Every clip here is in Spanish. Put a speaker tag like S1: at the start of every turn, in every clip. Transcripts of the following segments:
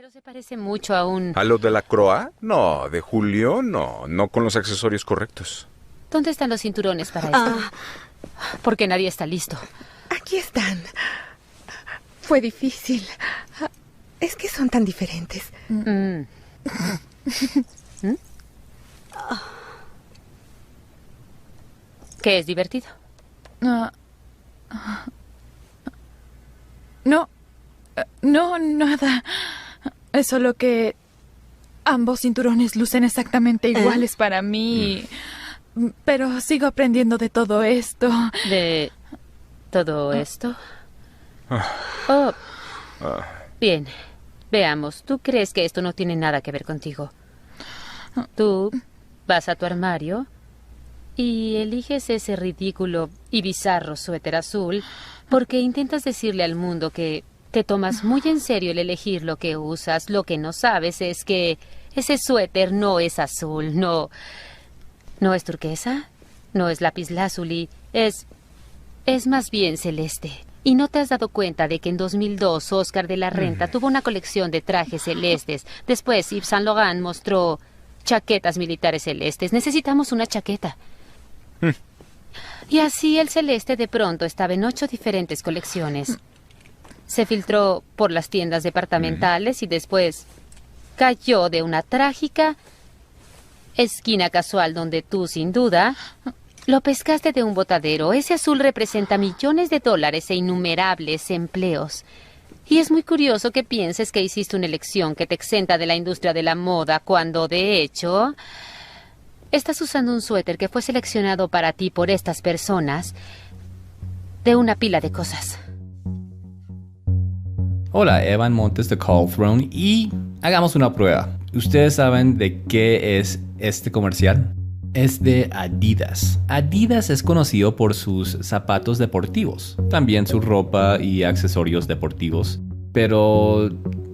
S1: Pero se parece mucho a un...
S2: ¿A lo de la Croa? No, de Julio no. No con los accesorios correctos.
S1: ¿Dónde están los cinturones para esto? Porque nadie está listo.
S3: Aquí están. Fue difícil. Es que son tan diferentes.
S1: ¿Qué es divertido?
S4: No, nada. Es solo que ambos cinturones lucen exactamente iguales para mí. Pero sigo aprendiendo de todo esto.
S1: ¿De todo esto? Oh. Bien. Veamos. ¿Tú crees que esto no tiene nada que ver contigo? Tú vas a tu armario y eliges ese ridículo y bizarro suéter azul porque intentas decirle al mundo que te tomas muy en serio el elegir lo que usas. Lo que no sabes es que ese suéter no es azul, no es turquesa, no es lapislázuli, es más bien celeste. ¿Y no te has dado cuenta de que en 2002 Oscar de la Renta tuvo una colección de trajes celestes? Después Yves Saint Laurent mostró chaquetas militares celestes. Necesitamos una chaqueta. Y así el celeste de pronto estaba en 8 diferentes colecciones. Se filtró por las tiendas departamentales y después cayó de una trágica esquina casual donde tú, sin duda, lo pescaste de un botadero. Ese azul representa millones de dólares e innumerables empleos. Y es muy curioso que pienses que hiciste una elección que te exenta de la industria de la moda cuando, de hecho, estás usando un suéter que fue seleccionado para ti por estas personas de una pila de cosas.
S5: Hola, Evan Montes de Call Throne y hagamos una prueba. ¿Ustedes saben de qué es este comercial? Es de Adidas. Adidas es conocido por sus zapatos deportivos, también su ropa y accesorios deportivos. Pero,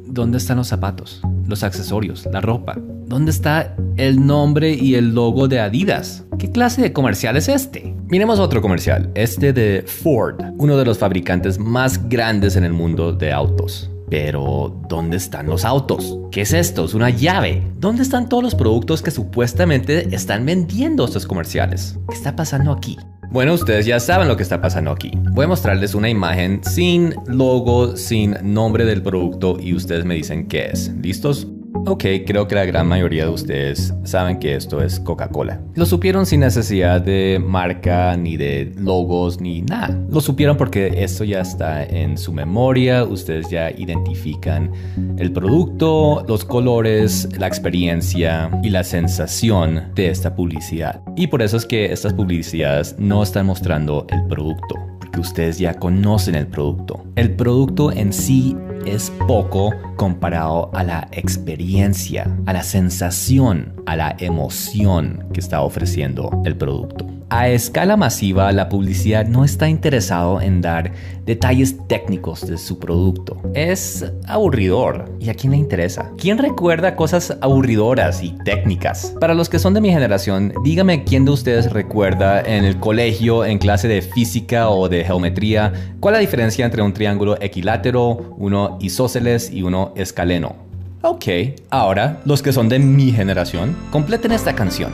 S5: ¿dónde están los zapatos, los accesorios, la ropa? ¿Dónde está el nombre y el logo de Adidas? ¿Qué clase de comercial es este? Miremos otro comercial, este de Ford, uno de los fabricantes más grandes en el mundo de autos. Pero, ¿dónde están los autos? ¿Qué es esto? ¿Es una llave? ¿Dónde están todos los productos que supuestamente están vendiendo estos comerciales? ¿Qué está pasando aquí? Bueno, ustedes ya saben lo que está pasando aquí. Voy a mostrarles una imagen sin logo, sin nombre del producto y ustedes me dicen qué es. ¿Listos? Ok, creo que la gran mayoría de ustedes saben que esto es Coca-Cola. Lo supieron sin necesidad de marca, ni de logos, ni nada. Lo supieron porque esto ya está en su memoria. Ustedes ya identifican el producto, los colores, la experiencia y la sensación de esta publicidad. Y por eso es que estas publicidades no están mostrando el producto, porque ustedes ya conocen el producto. El producto en sí es poco comparado a la experiencia, a la sensación, a la emoción que está ofreciendo el producto. A escala masiva, la publicidad no está interesado en dar detalles técnicos de su producto. Es aburridor. ¿Y a quién le interesa? ¿Quién recuerda cosas aburridoras y técnicas? Para los que son de mi generación, dígame quién de ustedes recuerda en el colegio, en clase de física o de geometría, cuál es la diferencia entre un triángulo equilátero, uno isósceles y uno escaleno. Ok, ahora, los que son de mi generación, completen esta canción.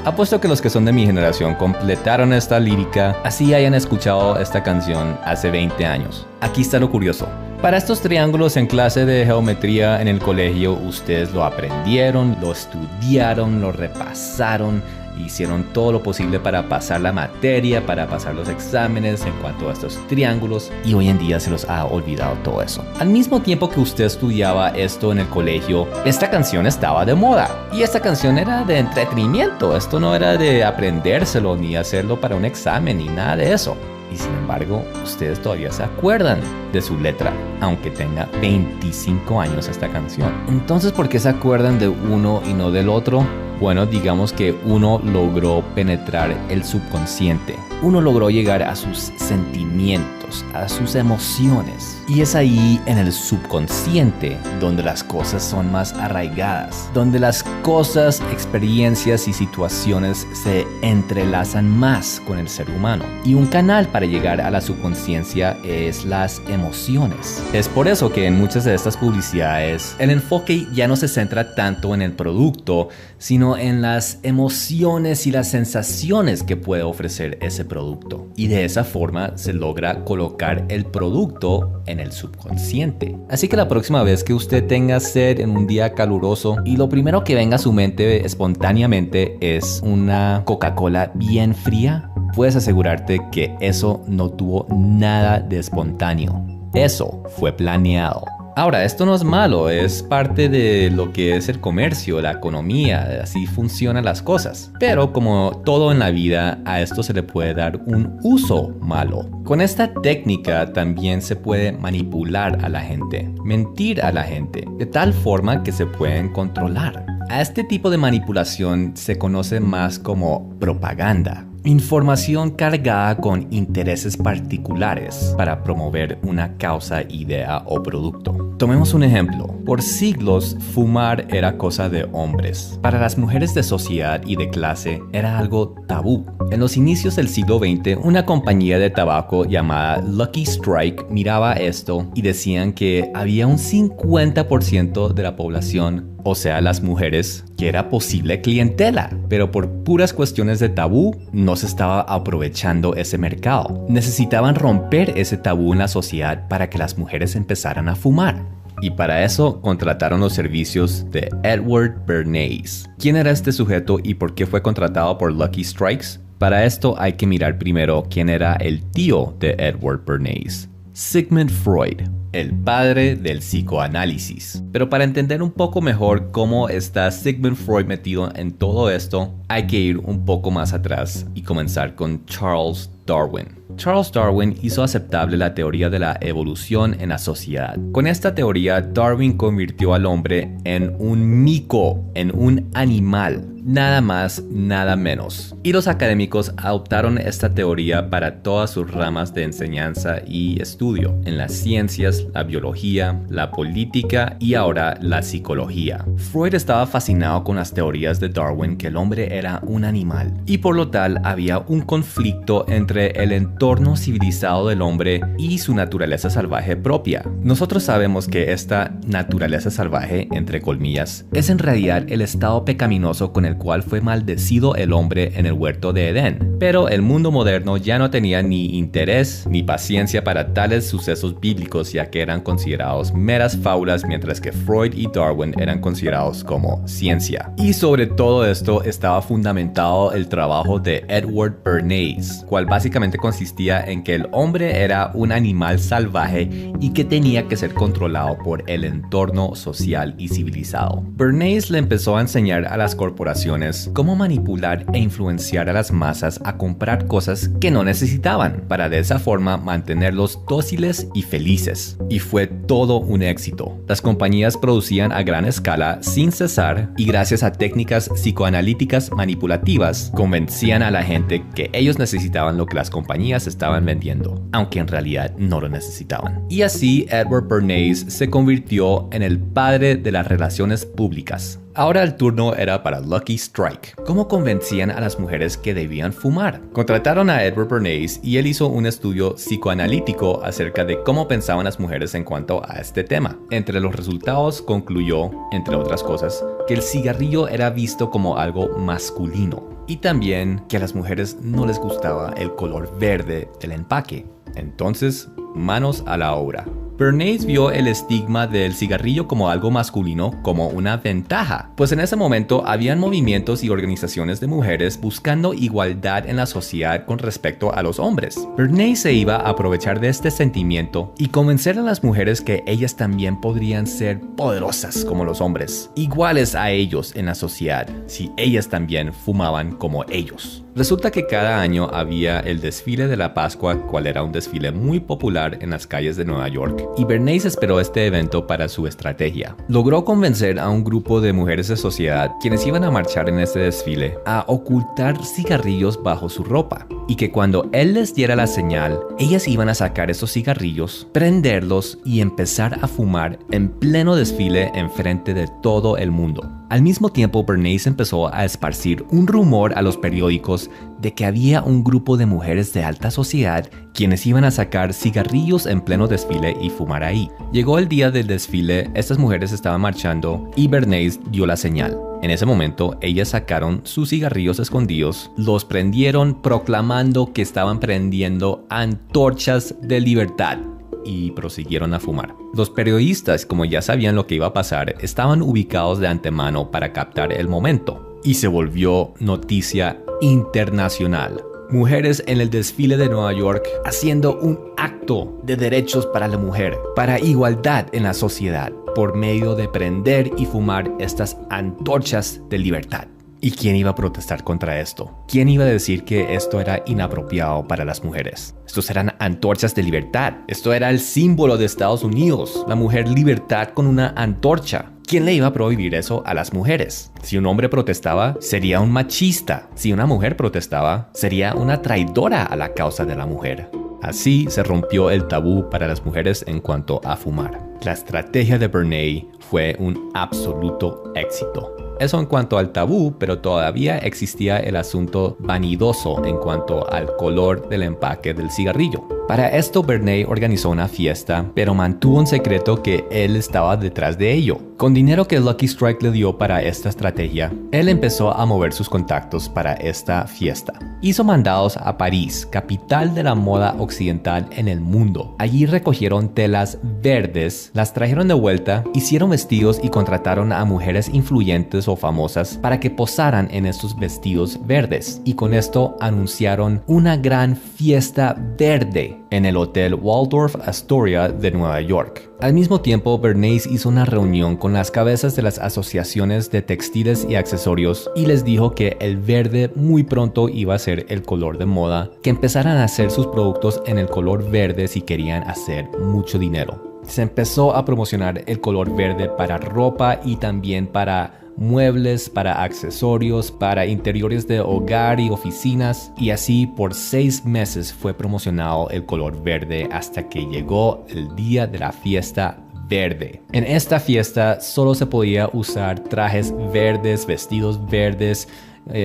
S5: Apuesto que los que son de mi generación completaron esta lírica, así hayan escuchado esta canción hace 20 años. Aquí está lo curioso. Para estos triángulos en clase de geometría en el colegio, ustedes lo aprendieron, lo estudiaron, lo repasaron, hicieron todo lo posible para pasar la materia, para pasar los exámenes en cuanto a estos triángulos, y hoy en día se los ha olvidado todo eso. Al mismo tiempo que usted estudiaba esto en el colegio, esta canción estaba de moda, y esta canción era de entretenimiento. Esto no era de aprendérselo ni hacerlo para un examen ni nada de eso. Y sin embargo, ustedes todavía se acuerdan de su letra, aunque tenga 25 años esta canción. Entonces, ¿por qué se acuerdan de uno y no del otro? Bueno, digamos que uno logró penetrar el subconsciente. Uno logró llegar a sus sentimientos, a sus emociones. Y es ahí en el subconsciente donde las cosas son más arraigadas, donde las cosas, experiencias y situaciones se entrelazan más con el ser humano. Y un canal para llegar a la subconsciencia es las emociones. Es por eso que en muchas de estas publicidades el enfoque ya no se centra tanto en el producto, sino en las emociones y las sensaciones que puede ofrecer ese producto. Y de esa forma se logra colocar el producto en el subconsciente. Así que la próxima vez que usted tenga sed en un día caluroso y lo primero que venga a su mente espontáneamente es una Coca-Cola bien fría, puedes asegurarte que eso no tuvo nada de espontáneo. Eso fue planeado. Ahora, esto no es malo, es parte de lo que es el comercio, la economía, así funcionan las cosas. Pero como todo en la vida, a esto se le puede dar un uso malo. Con esta técnica también se puede manipular a la gente, mentir a la gente, de tal forma que se pueden controlar. A este tipo de manipulación se conoce más como propaganda. Información cargada con intereses particulares para promover una causa, idea o producto. Tomemos un ejemplo. Por siglos, fumar era cosa de hombres. Para las mujeres de sociedad y de clase era algo tabú. En los inicios del siglo XX, una compañía de tabaco llamada Lucky Strike miraba esto y decían que había un 50% de la población, o sea, las mujeres, que era posible clientela, pero por puras cuestiones de tabú no se estaba aprovechando ese mercado. Necesitaban romper ese tabú en la sociedad para que las mujeres empezaran a fumar. Y para eso contrataron los servicios de Edward Bernays. ¿Quién era este sujeto y por qué fue contratado por Lucky Strikes? Para esto hay que mirar primero quién era el tío de Edward Bernays. Sigmund Freud, el padre del psicoanálisis. Pero para entender un poco mejor cómo está Sigmund Freud metido en todo esto, hay que ir un poco más atrás y comenzar con Charles Darwin. Charles Darwin hizo aceptable la teoría de la evolución en la sociedad. Con esta teoría, Darwin convirtió al hombre en un mico, en un animal. Nada más, nada menos. Y los académicos adoptaron esta teoría para todas sus ramas de enseñanza y estudio, en las ciencias, la biología, la política y ahora la psicología. Freud estaba fascinado con las teorías de Darwin que el hombre era un animal y por lo tal había un conflicto entre el entorno civilizado del hombre y su naturaleza salvaje propia. Nosotros sabemos que esta naturaleza salvaje, entre comillas, es en realidad el estado pecaminoso con el cual fue maldecido el hombre en el huerto de Edén. Pero el mundo moderno ya no tenía ni interés ni paciencia para tales sucesos bíblicos, ya que eran considerados meras fábulas, mientras que Freud y Darwin eran considerados como ciencia. Y sobre todo esto estaba fundamentado el trabajo de Edward Bernays, cual básicamente consistía en que el hombre era un animal salvaje y que tenía que ser controlado por el entorno social y civilizado. Bernays le empezó a enseñar a las corporaciones cómo manipular e influenciar a las masas a comprar cosas que no necesitaban, para de esa forma mantenerlos dóciles y felices. Y fue todo un éxito. Las compañías producían a gran escala sin cesar y gracias a técnicas psicoanalíticas manipulativas convencían a la gente que ellos necesitaban lo que las compañías estaban vendiendo, aunque en realidad no lo necesitaban. Y así Edward Bernays se convirtió en el padre de las relaciones públicas. Ahora el turno era para Lucky Strike. ¿Cómo convencían a las mujeres que debían fumar? Contrataron a Edward Bernays y él hizo un estudio psicoanalítico acerca de cómo pensaban las mujeres en cuanto a este tema. Entre los resultados concluyó, entre otras cosas, que el cigarrillo era visto como algo masculino y también que a las mujeres no les gustaba el color verde del empaque. Entonces, manos a la obra. Bernays vio el estigma del cigarrillo como algo masculino como una ventaja, pues en ese momento habían movimientos y organizaciones de mujeres buscando igualdad en la sociedad con respecto a los hombres. Bernays se iba a aprovechar de este sentimiento y convencer a las mujeres que ellas también podrían ser poderosas como los hombres, iguales a ellos en la sociedad, si ellas también fumaban como ellos. Resulta que cada año había el desfile de la Pascua, cual era un desfile muy popular en las calles de Nueva York, y Bernays esperó este evento para su estrategia. Logró convencer a un grupo de mujeres de sociedad, quienes iban a marchar en este desfile, a ocultar cigarrillos bajo su ropa, y que cuando él les diera la señal, ellas iban a sacar esos cigarrillos, prenderlos y empezar a fumar en pleno desfile enfrente de todo el mundo. Al mismo tiempo, Bernays empezó a esparcir un rumor a los periódicos de que había un grupo de mujeres de alta sociedad quienes iban a sacar cigarrillos en pleno desfile y fumar ahí. Llegó el día del desfile, estas mujeres estaban marchando y Bernays dio la señal. En ese momento, ellas sacaron sus cigarrillos escondidos, los prendieron proclamando que estaban prendiendo antorchas de libertad y prosiguieron a fumar. Los periodistas, como ya sabían lo que iba a pasar, estaban ubicados de antemano para captar el momento y se volvió noticia internacional. Mujeres en el desfile de Nueva York haciendo un acto de derechos para la mujer, para igualdad en la sociedad, por medio de prender y fumar estas antorchas de libertad. ¿Y quién iba a protestar contra esto? ¿Quién iba a decir que esto era inapropiado para las mujeres? Estos eran antorchas de libertad. Esto era el símbolo de Estados Unidos. La mujer libertad con una antorcha. ¿Quién le iba a prohibir eso a las mujeres? Si un hombre protestaba, sería un machista. Si una mujer protestaba, sería una traidora a la causa de la mujer. Así se rompió el tabú para las mujeres en cuanto a fumar. La estrategia de Bernays fue un absoluto éxito. Eso en cuanto al tabú, pero todavía existía el asunto vanidoso en cuanto al color del empaque del cigarrillo. Para esto, Bernays organizó una fiesta, pero mantuvo en secreto que él estaba detrás de ello. Con dinero que Lucky Strike le dio para esta estrategia, él empezó a mover sus contactos para esta fiesta. Hizo mandados a París, capital de la moda occidental en el mundo. Allí recogieron telas verdes, las trajeron de vuelta, hicieron vestidos y contrataron a mujeres influyentes o famosas para que posaran en estos vestidos verdes. Y con esto anunciaron una gran fiesta verde en el Hotel Waldorf Astoria de Nueva York. Al mismo tiempo, Bernays hizo una reunión con las cabezas de las asociaciones de textiles y accesorios y les dijo que el verde muy pronto iba a ser el color de moda, que empezaran a hacer sus productos en el color verde si querían hacer mucho dinero. Se empezó a promocionar el color verde para ropa y también para muebles, para accesorios, para interiores de hogar y oficinas, y así por 6 meses fue promocionado el color verde hasta que llegó el día de la fiesta verde. En esta fiesta solo se podía usar trajes verdes, vestidos verdes,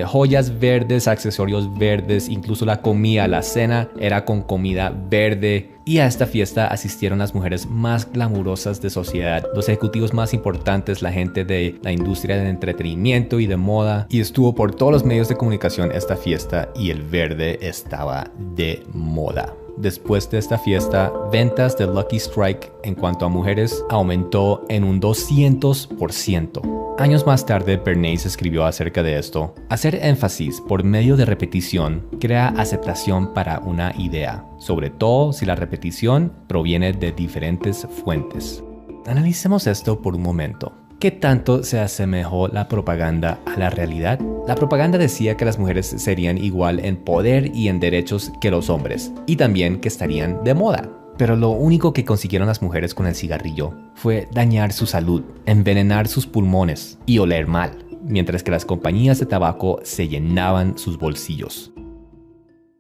S5: joyas verdes, accesorios verdes, incluso la comida, la cena era con comida verde. Y a esta fiesta asistieron las mujeres más glamurosas de sociedad, los ejecutivos más importantes, la gente de la industria del entretenimiento y de moda, y estuvo por todos los medios de comunicación esta fiesta y el verde estaba de moda. Después de esta fiesta, ventas de Lucky Strike en cuanto a mujeres aumentó en un 200%. Años más tarde, Bernays escribió acerca de esto. Hacer énfasis por medio de repetición crea aceptación para una idea, sobre todo si la repetición proviene de diferentes fuentes. Analicemos esto por un momento. ¿Qué tanto se asemejó la propaganda a la realidad? La propaganda decía que las mujeres serían igual en poder y en derechos que los hombres, y también que estarían de moda. Pero lo único que consiguieron las mujeres con el cigarrillo fue dañar su salud, envenenar sus pulmones y oler mal, mientras que las compañías de tabaco se llenaban sus bolsillos.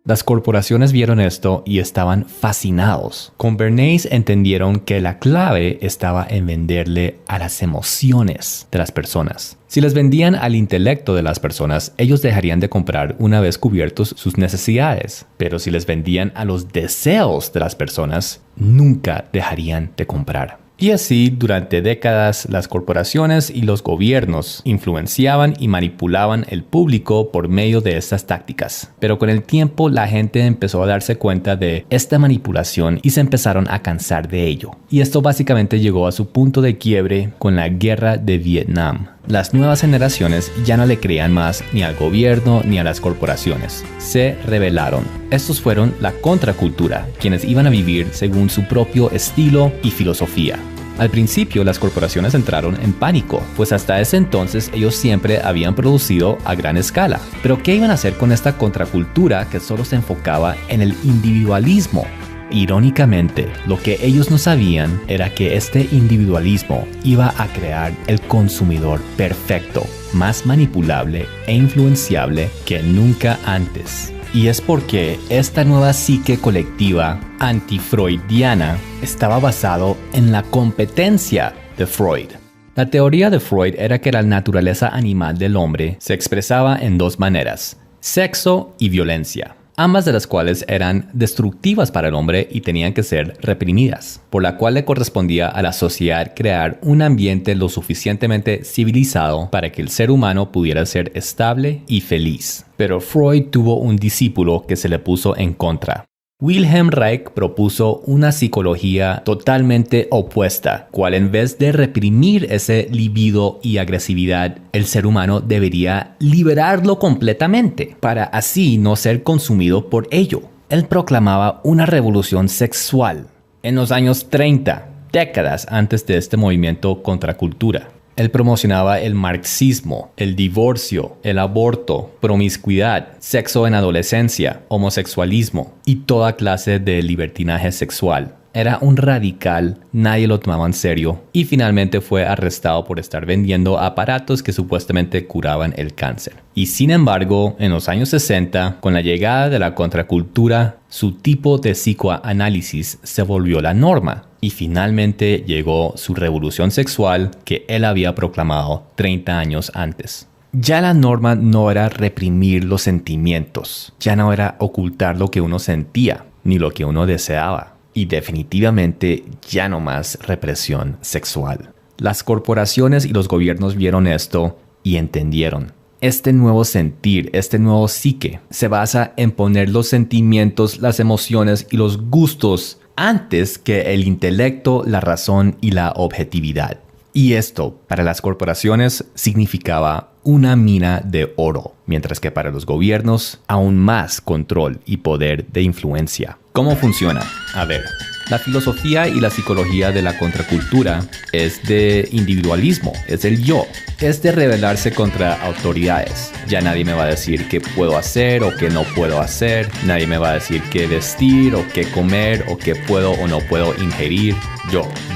S5: Las corporaciones vieron esto y estaban fascinados. Con Bernays entendieron que la clave estaba en venderle a las emociones de las personas. Si les vendían al intelecto de las personas, ellos dejarían de comprar una vez cubiertos sus necesidades. Pero si les vendían a los deseos de las personas, nunca dejarían de comprar. Y así, durante décadas, las corporaciones y los gobiernos influenciaban y manipulaban el público por medio de estas tácticas. Pero con el tiempo, la gente empezó a darse cuenta de esta manipulación y se empezaron a cansar de ello. Y esto básicamente llegó a su punto de quiebre con la guerra de Vietnam. Las nuevas generaciones ya no le creían más ni al gobierno ni a las corporaciones. Se rebelaron. Estos fueron la contracultura, quienes iban a vivir según su propio estilo y filosofía. Al principio las corporaciones entraron en pánico, pues hasta ese entonces ellos siempre habían producido a gran escala. Pero ¿qué iban a hacer con esta contracultura que solo se enfocaba en el individualismo? Irónicamente, lo que ellos no sabían era que este individualismo iba a crear el consumidor perfecto, más manipulable e influenciable que nunca antes. Y es porque esta nueva psique colectiva anti-freudiana estaba basado en la competencia de Freud. La teoría de Freud era que la naturaleza animal del hombre se expresaba en dos maneras: sexo y violencia, ambas de las cuales eran destructivas para el hombre y tenían que ser reprimidas, por la cual le correspondía a la sociedad crear un ambiente lo suficientemente civilizado para que el ser humano pudiera ser estable y feliz. Pero Freud tuvo un discípulo que se le puso en contra. Wilhelm Reich propuso una psicología totalmente opuesta, cual en vez de reprimir ese libido y agresividad, el ser humano debería liberarlo completamente, para así no ser consumido por ello. Él proclamaba una revolución sexual en los años 30, décadas antes de este movimiento contracultura. Él promocionaba el marxismo, el divorcio, el aborto, promiscuidad, sexo en adolescencia, homosexualismo y toda clase de libertinaje sexual. Era un radical, nadie lo tomaba en serio y finalmente fue arrestado por estar vendiendo aparatos que supuestamente curaban el cáncer. Y sin embargo, en los años 60, con la llegada de la contracultura, su tipo de psicoanálisis se volvió la norma. Y finalmente llegó su revolución sexual que él había proclamado 30 años antes. Ya la norma no era reprimir los sentimientos, ya no era ocultar lo que uno sentía, ni lo que uno deseaba. Y definitivamente ya no más represión sexual. Las corporaciones y los gobiernos vieron esto y entendieron. Este nuevo sentir, este nuevo psique, se basa en poner los sentimientos, las emociones y los gustos antes que el intelecto, la razón y la objetividad. Y esto, para las corporaciones, significaba una mina de oro, mientras que para los gobiernos, aún más control y poder de influencia. ¿Cómo funciona? A ver, la filosofía y la psicología de la contracultura es de individualismo, es del yo, es de rebelarse contra autoridades. Ya nadie me va a decir qué puedo hacer o qué no puedo hacer, nadie me va a decir qué vestir o qué comer o qué puedo o no puedo ingerir.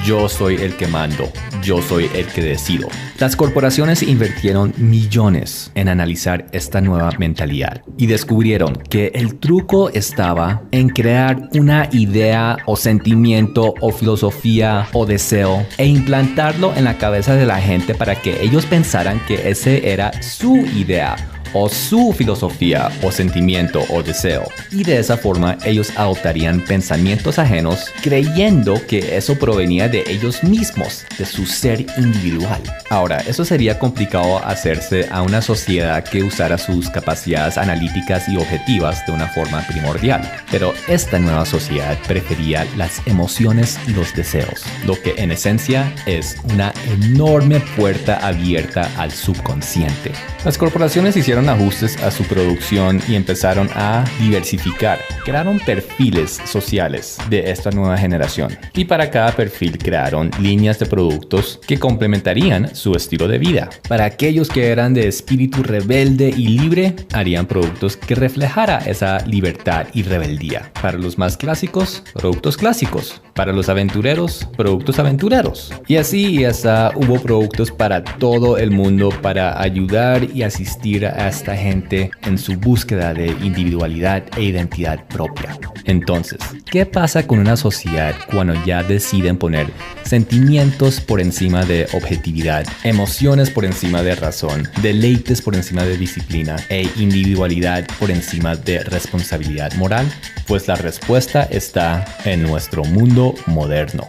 S5: Yo soy el que mando, yo soy el que decido. Las corporaciones invirtieron millones en analizar esta nueva mentalidad y descubrieron que el truco estaba en crear una idea o sentimiento o filosofía o deseo e implantarlo en la cabeza de la gente para que ellos pensaran que ese era su idea o su filosofía o sentimiento o deseo. Y de esa forma ellos adoptarían pensamientos ajenos creyendo que eso provenía de ellos mismos, de su ser individual. Ahora, eso sería complicado hacerse a una sociedad que usara sus capacidades analíticas y objetivas de una forma primordial. Pero esta nueva sociedad prefería las emociones y los deseos, lo que en esencia es una enorme puerta abierta al subconsciente. Las corporaciones hicieron ajustes a su producción y empezaron a diversificar. Crearon perfiles sociales de esta nueva generación y para cada perfil crearon líneas de productos que complementarían su estilo de vida. Para aquellos que eran de espíritu rebelde y libre, harían productos que reflejara esa libertad y rebeldía. Para los más clásicos, productos clásicos. Para los aventureros, productos aventureros. Y así y hasta hubo productos para todo el mundo para ayudar y asistir a esta gente en su búsqueda de individualidad e identidad propia. Entonces, ¿qué pasa con una sociedad cuando ya deciden poner sentimientos por encima de objetividad, emociones por encima de razón, deleites por encima de disciplina e individualidad por encima de responsabilidad moral? Pues la respuesta está en nuestro mundo moderno.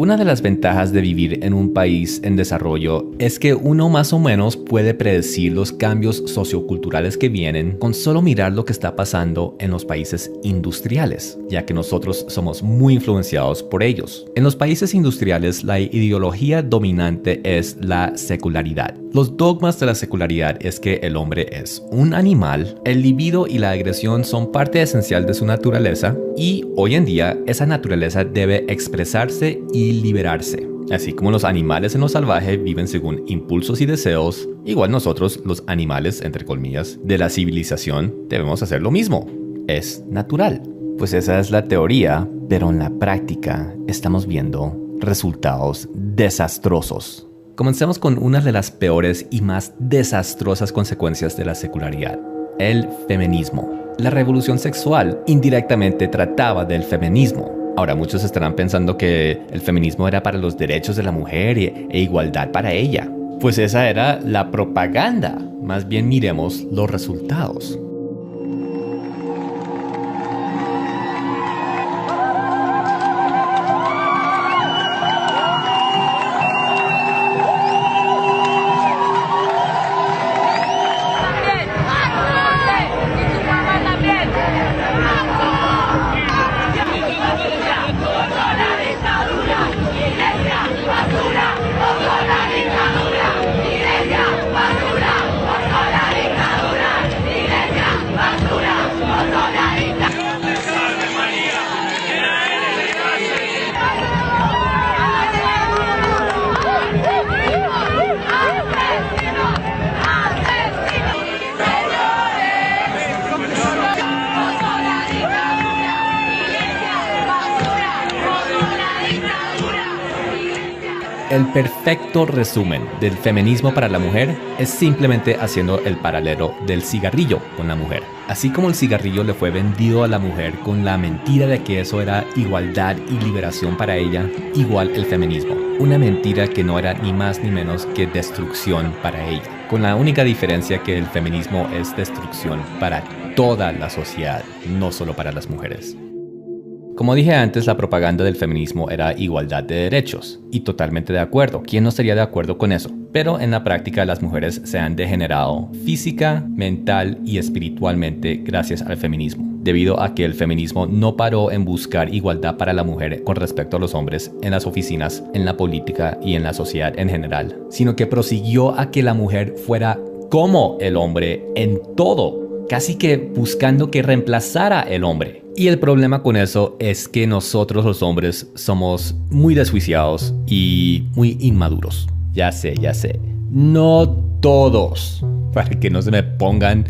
S5: Una de las ventajas de vivir en un país en desarrollo es que uno más o menos puede predecir los cambios socioculturales que vienen con solo mirar lo que está pasando en los países industriales, ya que nosotros somos muy influenciados por ellos. En los países industriales, la ideología dominante es la secularidad. Los dogmas de la secularidad es que el hombre es un animal, el libido y la agresión son parte esencial de su naturaleza y hoy en día esa naturaleza debe expresarse y liberarse. Así como los animales en lo salvaje viven según impulsos y deseos, igual nosotros, los animales, entre comillas, de la civilización, debemos hacer lo mismo. Es natural. Pues esa es la teoría, pero en la práctica estamos viendo resultados desastrosos. Comencemos con una de las peores y más desastrosas consecuencias de la secularidad: el feminismo. La revolución sexual indirectamente trataba del feminismo. Ahora muchos estarán pensando que el feminismo era para los derechos de la mujer e igualdad para ella. Pues esa era la propaganda. Más bien miremos los resultados. El perfecto resumen del feminismo para la mujer es simplemente haciendo el paralelo del cigarrillo con la mujer. Así como el cigarrillo le fue vendido a la mujer con la mentira de que eso era igualdad y liberación para ella, igual el feminismo. Una mentira que no era ni más ni menos que destrucción para ella. Con la única diferencia que el feminismo es destrucción para toda la sociedad, no solo para las mujeres. Como dije antes, la propaganda del feminismo era igualdad de derechos, y totalmente de acuerdo. ¿Quién no estaría de acuerdo con eso? Pero en la práctica las mujeres se han degenerado física, mental y espiritualmente gracias al feminismo, debido a que el feminismo no paró en buscar igualdad para la mujer con respecto a los hombres en las oficinas, en la política y en la sociedad en general, sino que prosiguió a que la mujer fuera como el hombre en todo, casi que buscando que reemplazara el hombre. Y el problema con eso es que nosotros los hombres somos muy desjuiciados y muy inmaduros. Ya sé. No todos. Para que no se me pongan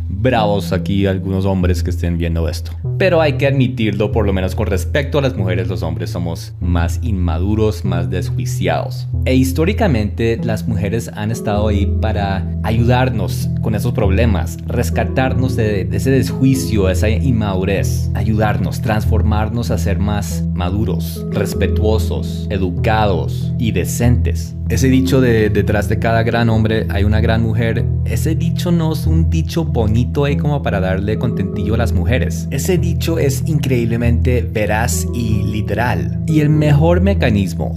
S5: bravos aquí algunos hombres que estén viendo esto. Pero hay que admitirlo, por lo menos con respecto a las mujeres, los hombres somos más inmaduros, más desjuiciados. E históricamente las mujeres han estado ahí para ayudarnos con esos problemas, rescatarnos de ese desjuicio, esa inmadurez, ayudarnos, transformarnos a ser más maduros, respetuosos, educados y decentes. Ese dicho de detrás de cada gran hombre hay una gran mujer, ese dicho no es un dicho bonito ahí como para darle contentillo a las mujeres. Ese dicho es increíblemente veraz y literal. Y el mejor mecanismo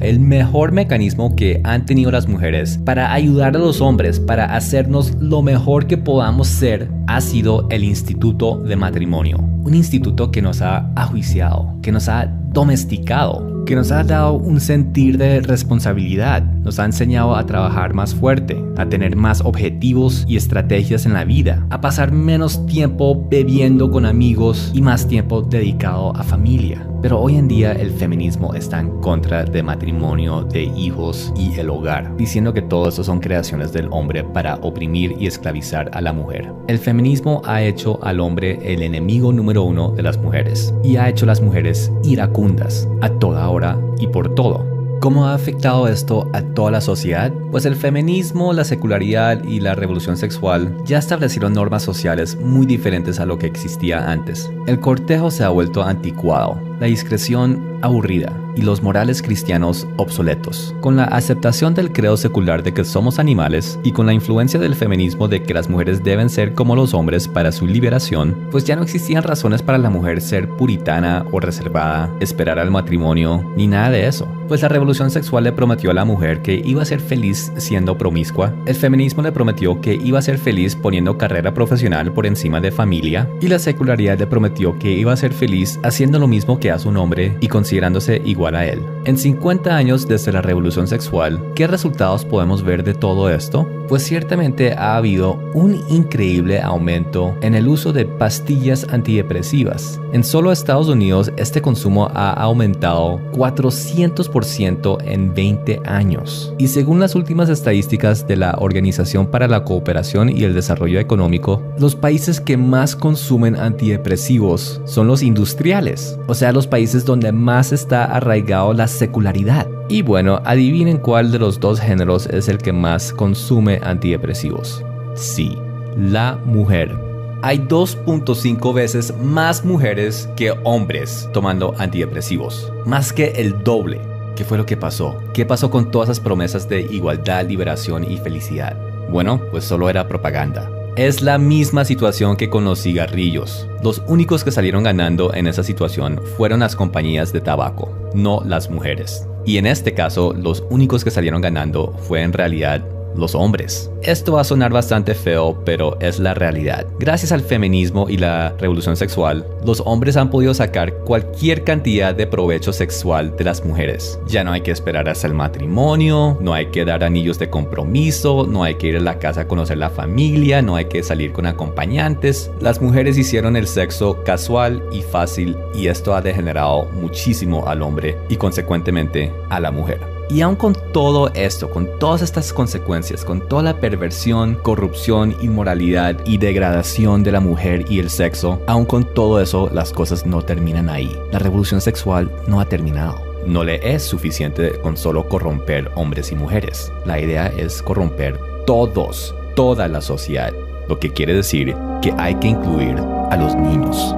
S5: que han tenido las mujeres para ayudar a los hombres, para hacernos lo mejor que podamos ser, ha sido el instituto de matrimonio. Un instituto que nos ha ajuiciado, que nos ha domesticado, que nos ha dado un sentir de responsabilidad, nos ha enseñado a trabajar más fuerte, a tener más objetivos y estrategias en la vida, a pasar menos tiempo bebiendo con amigos y más tiempo dedicado a familia. Pero hoy en día el feminismo está en contra de matrimonio, de hijos y el hogar, diciendo que todo eso son creaciones del hombre para oprimir y esclavizar a la mujer. El feminismo ha hecho al hombre el enemigo número uno de las mujeres y ha hecho a las mujeres iracundas a toda hora y por todo. ¿Cómo ha afectado esto a toda la sociedad? Pues el feminismo, la secularidad y la revolución sexual ya establecieron normas sociales muy diferentes a lo que existía antes. El cortejo se ha vuelto anticuado. la discreción aburrida y los morales cristianos obsoletos. Con la aceptación del credo secular de que somos animales y con la influencia del feminismo de que las mujeres deben ser como los hombres para su liberación, pues ya no existían razones para la mujer ser puritana o reservada, esperar al matrimonio, ni nada de eso. Pues la revolución sexual le prometió a la mujer que iba a ser feliz siendo promiscua, el feminismo le prometió que iba a ser feliz poniendo carrera profesional por encima de familia, y la secularidad le prometió que iba a ser feliz haciendo lo mismo que hace un hombre y considerándose igual a él. En 50 años desde la revolución sexual, ¿qué resultados podemos ver de todo esto? Pues ciertamente ha habido un increíble aumento en el uso de pastillas antidepresivas. En solo Estados Unidos, este consumo ha aumentado 400% en 20 años. Y según las últimas estadísticas de la Organización para la Cooperación y el Desarrollo Económico, los países que más consumen antidepresivos son los industriales, o sea, los países donde más está arraigado la secularidad. Y bueno, adivinen cuál de los dos géneros es el que más consume antidepresivos. Sí, la mujer. Hay 2.5 veces más mujeres que hombres tomando antidepresivos, más que el doble. ¿Qué fue lo que pasó? ¿Qué pasó con todas esas promesas de igualdad, liberación y felicidad? Bueno, pues solo era propaganda. Es la misma situación que con los cigarrillos. Los únicos que salieron ganando en esa situación fueron las compañías de tabaco, no las mujeres. Y en este caso, los únicos que salieron ganando fue en realidad los hombres. Esto va a sonar bastante feo, pero es la realidad. Gracias al feminismo y la revolución sexual, los hombres han podido sacar cualquier cantidad de provecho sexual de las mujeres. Ya no hay que esperar hasta el matrimonio, no hay que dar anillos de compromiso, no hay que ir a la casa a conocer la familia, no hay que salir con acompañantes. Las mujeres hicieron el sexo casual y fácil, y esto ha degenerado muchísimo al hombre y consecuentemente a la mujer. Y aun con todo esto, con todas estas consecuencias, con toda la perversión, corrupción, inmoralidad y degradación de la mujer y el sexo, aun con todo eso, las cosas no terminan ahí. La revolución sexual no ha terminado. No le es suficiente con solo corromper hombres y mujeres. La idea es corromper toda la sociedad. Lo que quiere decir que hay que incluir a los niños.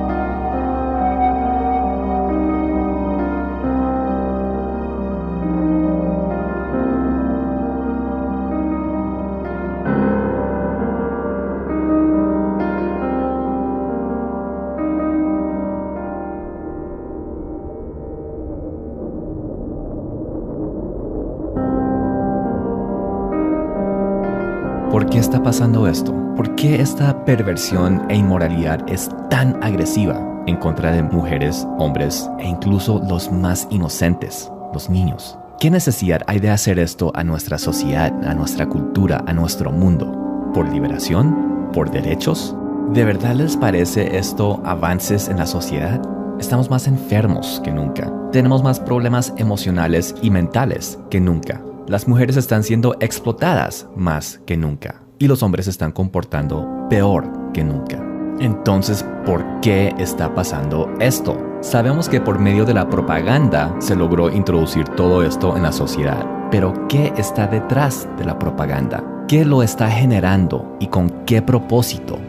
S5: ¿Por qué está pasando esto? ¿Por qué esta perversión e inmoralidad es tan agresiva en contra de mujeres, hombres e incluso los más inocentes, los niños? ¿Qué necesidad hay de hacer esto a nuestra sociedad, a nuestra cultura, a nuestro mundo? ¿Por liberación? ¿Por derechos? ¿De verdad les parece esto avances en la sociedad? Estamos más enfermos que nunca. Tenemos más problemas emocionales y mentales que nunca. Las mujeres están siendo explotadas más que nunca y los hombres se están comportando peor que nunca. Entonces, ¿por qué está pasando esto? Sabemos que por medio de la propaganda se logró introducir todo esto en la sociedad, pero ¿qué está detrás de la propaganda? ¿Qué lo está generando y con qué propósito?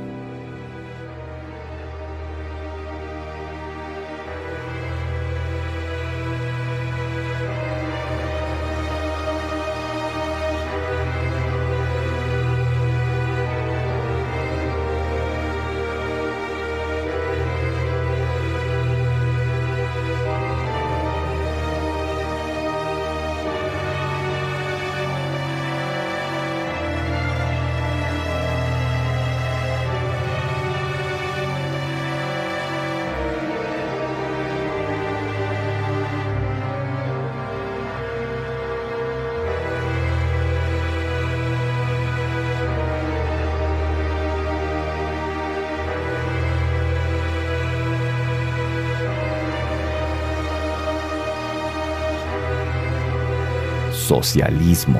S5: Socialismo.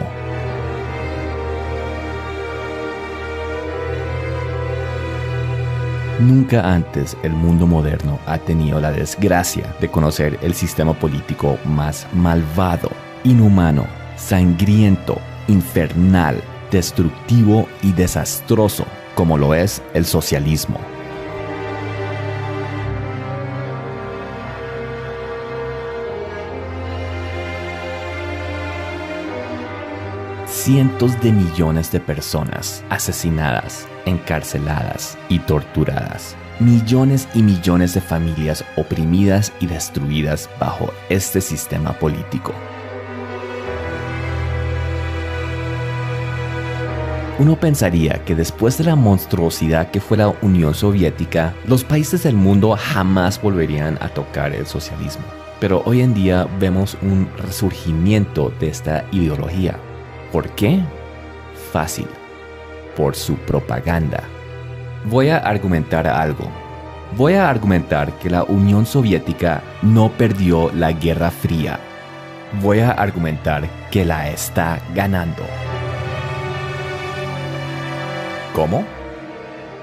S5: Nunca antes el mundo moderno ha tenido la desgracia de conocer el sistema político más malvado, inhumano, sangriento, infernal, destructivo y desastroso como lo es el socialismo. cientos de millones de personas asesinadas, encarceladas y torturadas. Millones y millones de familias oprimidas y destruidas bajo este sistema político. Uno pensaría que después de la monstruosidad que fue la Unión Soviética, los países del mundo jamás volverían a tocar el socialismo. Pero hoy en día vemos un resurgimiento de esta ideología. ¿Por qué? Fácil. Por su propaganda. Voy a argumentar algo. Voy a argumentar que la Unión Soviética no perdió la Guerra Fría. Voy a argumentar que la está ganando. ¿Cómo?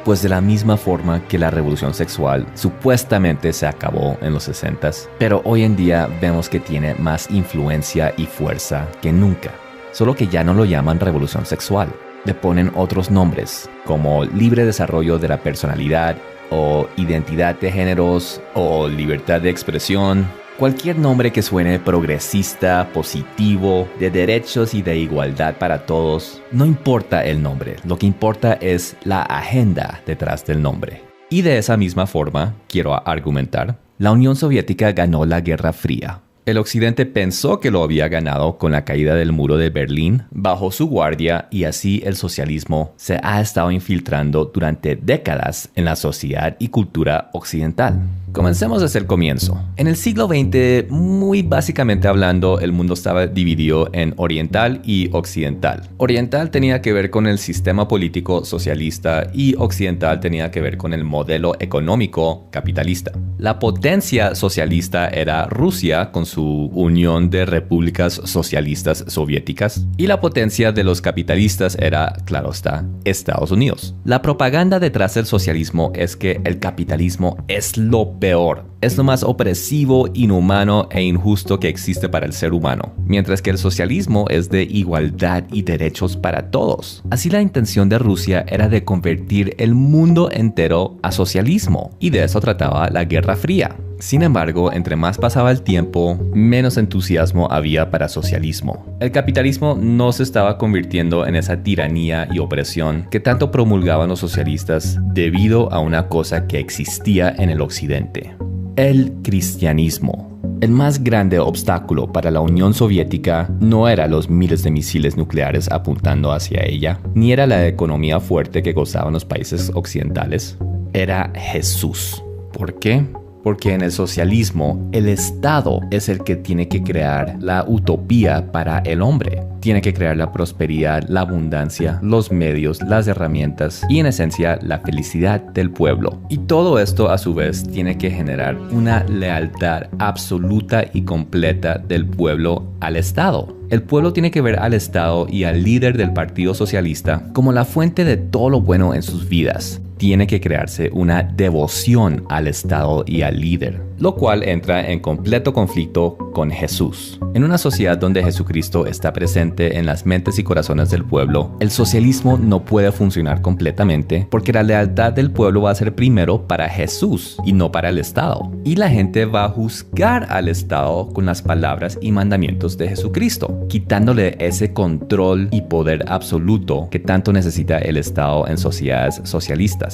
S5: Pues de la misma forma que la revolución sexual supuestamente se acabó en los 60s, pero hoy en día vemos que tiene más influencia y fuerza que nunca. Solo que ya no lo llaman revolución sexual. Le ponen otros nombres, como libre desarrollo de la personalidad, o identidad de géneros, o libertad de expresión. Cualquier nombre que suene progresista, positivo, de derechos y de igualdad para todos, no importa el nombre, lo que importa es la agenda detrás del nombre. Y de esa misma forma, quiero argumentar, la Unión Soviética ganó la Guerra Fría. El Occidente pensó que lo había ganado con la caída del muro de Berlín bajo su guardia y así el socialismo se ha estado infiltrando durante décadas en la sociedad y cultura occidental. Comencemos desde el comienzo. En el siglo XX, muy básicamente hablando, el mundo estaba dividido en oriental y occidental. Oriental tenía que ver con el sistema político socialista y occidental tenía que ver con el modelo económico capitalista. La potencia socialista era Rusia con su unión de repúblicas socialistas soviéticas y la potencia de los capitalistas era, claro está, Estados Unidos. La propaganda detrás del socialismo es que el capitalismo es lo peor, es lo más opresivo, inhumano e injusto que existe para el ser humano, mientras que el socialismo es de igualdad y derechos para todos. Así la intención de Rusia era de convertir el mundo entero a socialismo, y de eso trataba la Guerra Fría. Sin embargo, entre más pasaba el tiempo, menos entusiasmo había para socialismo. El capitalismo no se estaba convirtiendo en esa tiranía y opresión que tanto promulgaban los socialistas debido a una cosa que existía en el occidente: el cristianismo. El más grande obstáculo para la Unión Soviética no era los miles de misiles nucleares apuntando hacia ella, ni era la economía fuerte que gozaban los países occidentales, era Jesús. ¿Por qué? Porque en el socialismo, el Estado es el que tiene que crear la utopía para el hombre. Tiene que crear la prosperidad, la abundancia, los medios, las herramientas y en esencia la felicidad del pueblo. Y todo esto a su vez tiene que generar una lealtad absoluta y completa del pueblo al Estado. El pueblo tiene que ver al Estado y al líder del Partido Socialista como la fuente de todo lo bueno en sus vidas. Tiene que crearse una devoción al Estado y al líder, lo cual entra en completo conflicto con Jesús. En una sociedad donde Jesucristo está presente en las mentes y corazones del pueblo, el socialismo no puede funcionar completamente porque la lealtad del pueblo va a ser primero para Jesús y no para el Estado. Y la gente va a juzgar al Estado con las palabras y mandamientos de Jesucristo, quitándole ese control y poder absoluto que tanto necesita el Estado en sociedades socialistas.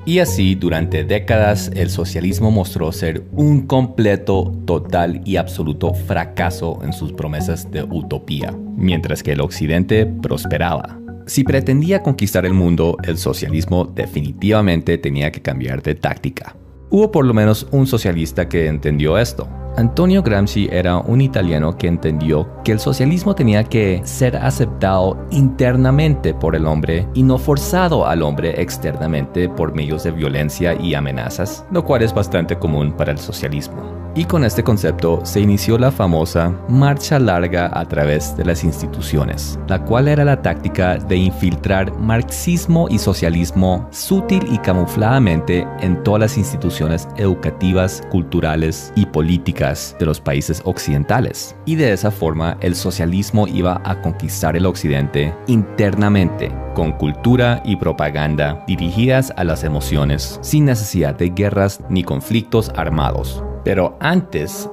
S5: Y así, durante décadas, el socialismo mostró ser un completo, total y absoluto fracaso en sus promesas de utopía, mientras que el occidente prosperaba. Si pretendía conquistar el mundo, el socialismo definitivamente tenía que cambiar de táctica. Hubo por lo menos un socialista que entendió esto. Antonio Gramsci era un italiano que entendió que el socialismo tenía que ser aceptado internamente por el hombre y no forzado al hombre externamente por medios de violencia y amenazas, lo cual es bastante común para el socialismo. Y con este concepto se inició la famosa marcha larga a través de las instituciones, la cual era la táctica de infiltrar marxismo y socialismo sutil y camufladamente en todas las instituciones educativas, culturales y políticas de los países occidentales. Y de esa forma el socialismo iba a conquistar el occidente internamente, con cultura y propaganda dirigidas a las emociones, sin necesidad de guerras ni conflictos armados. Pero antes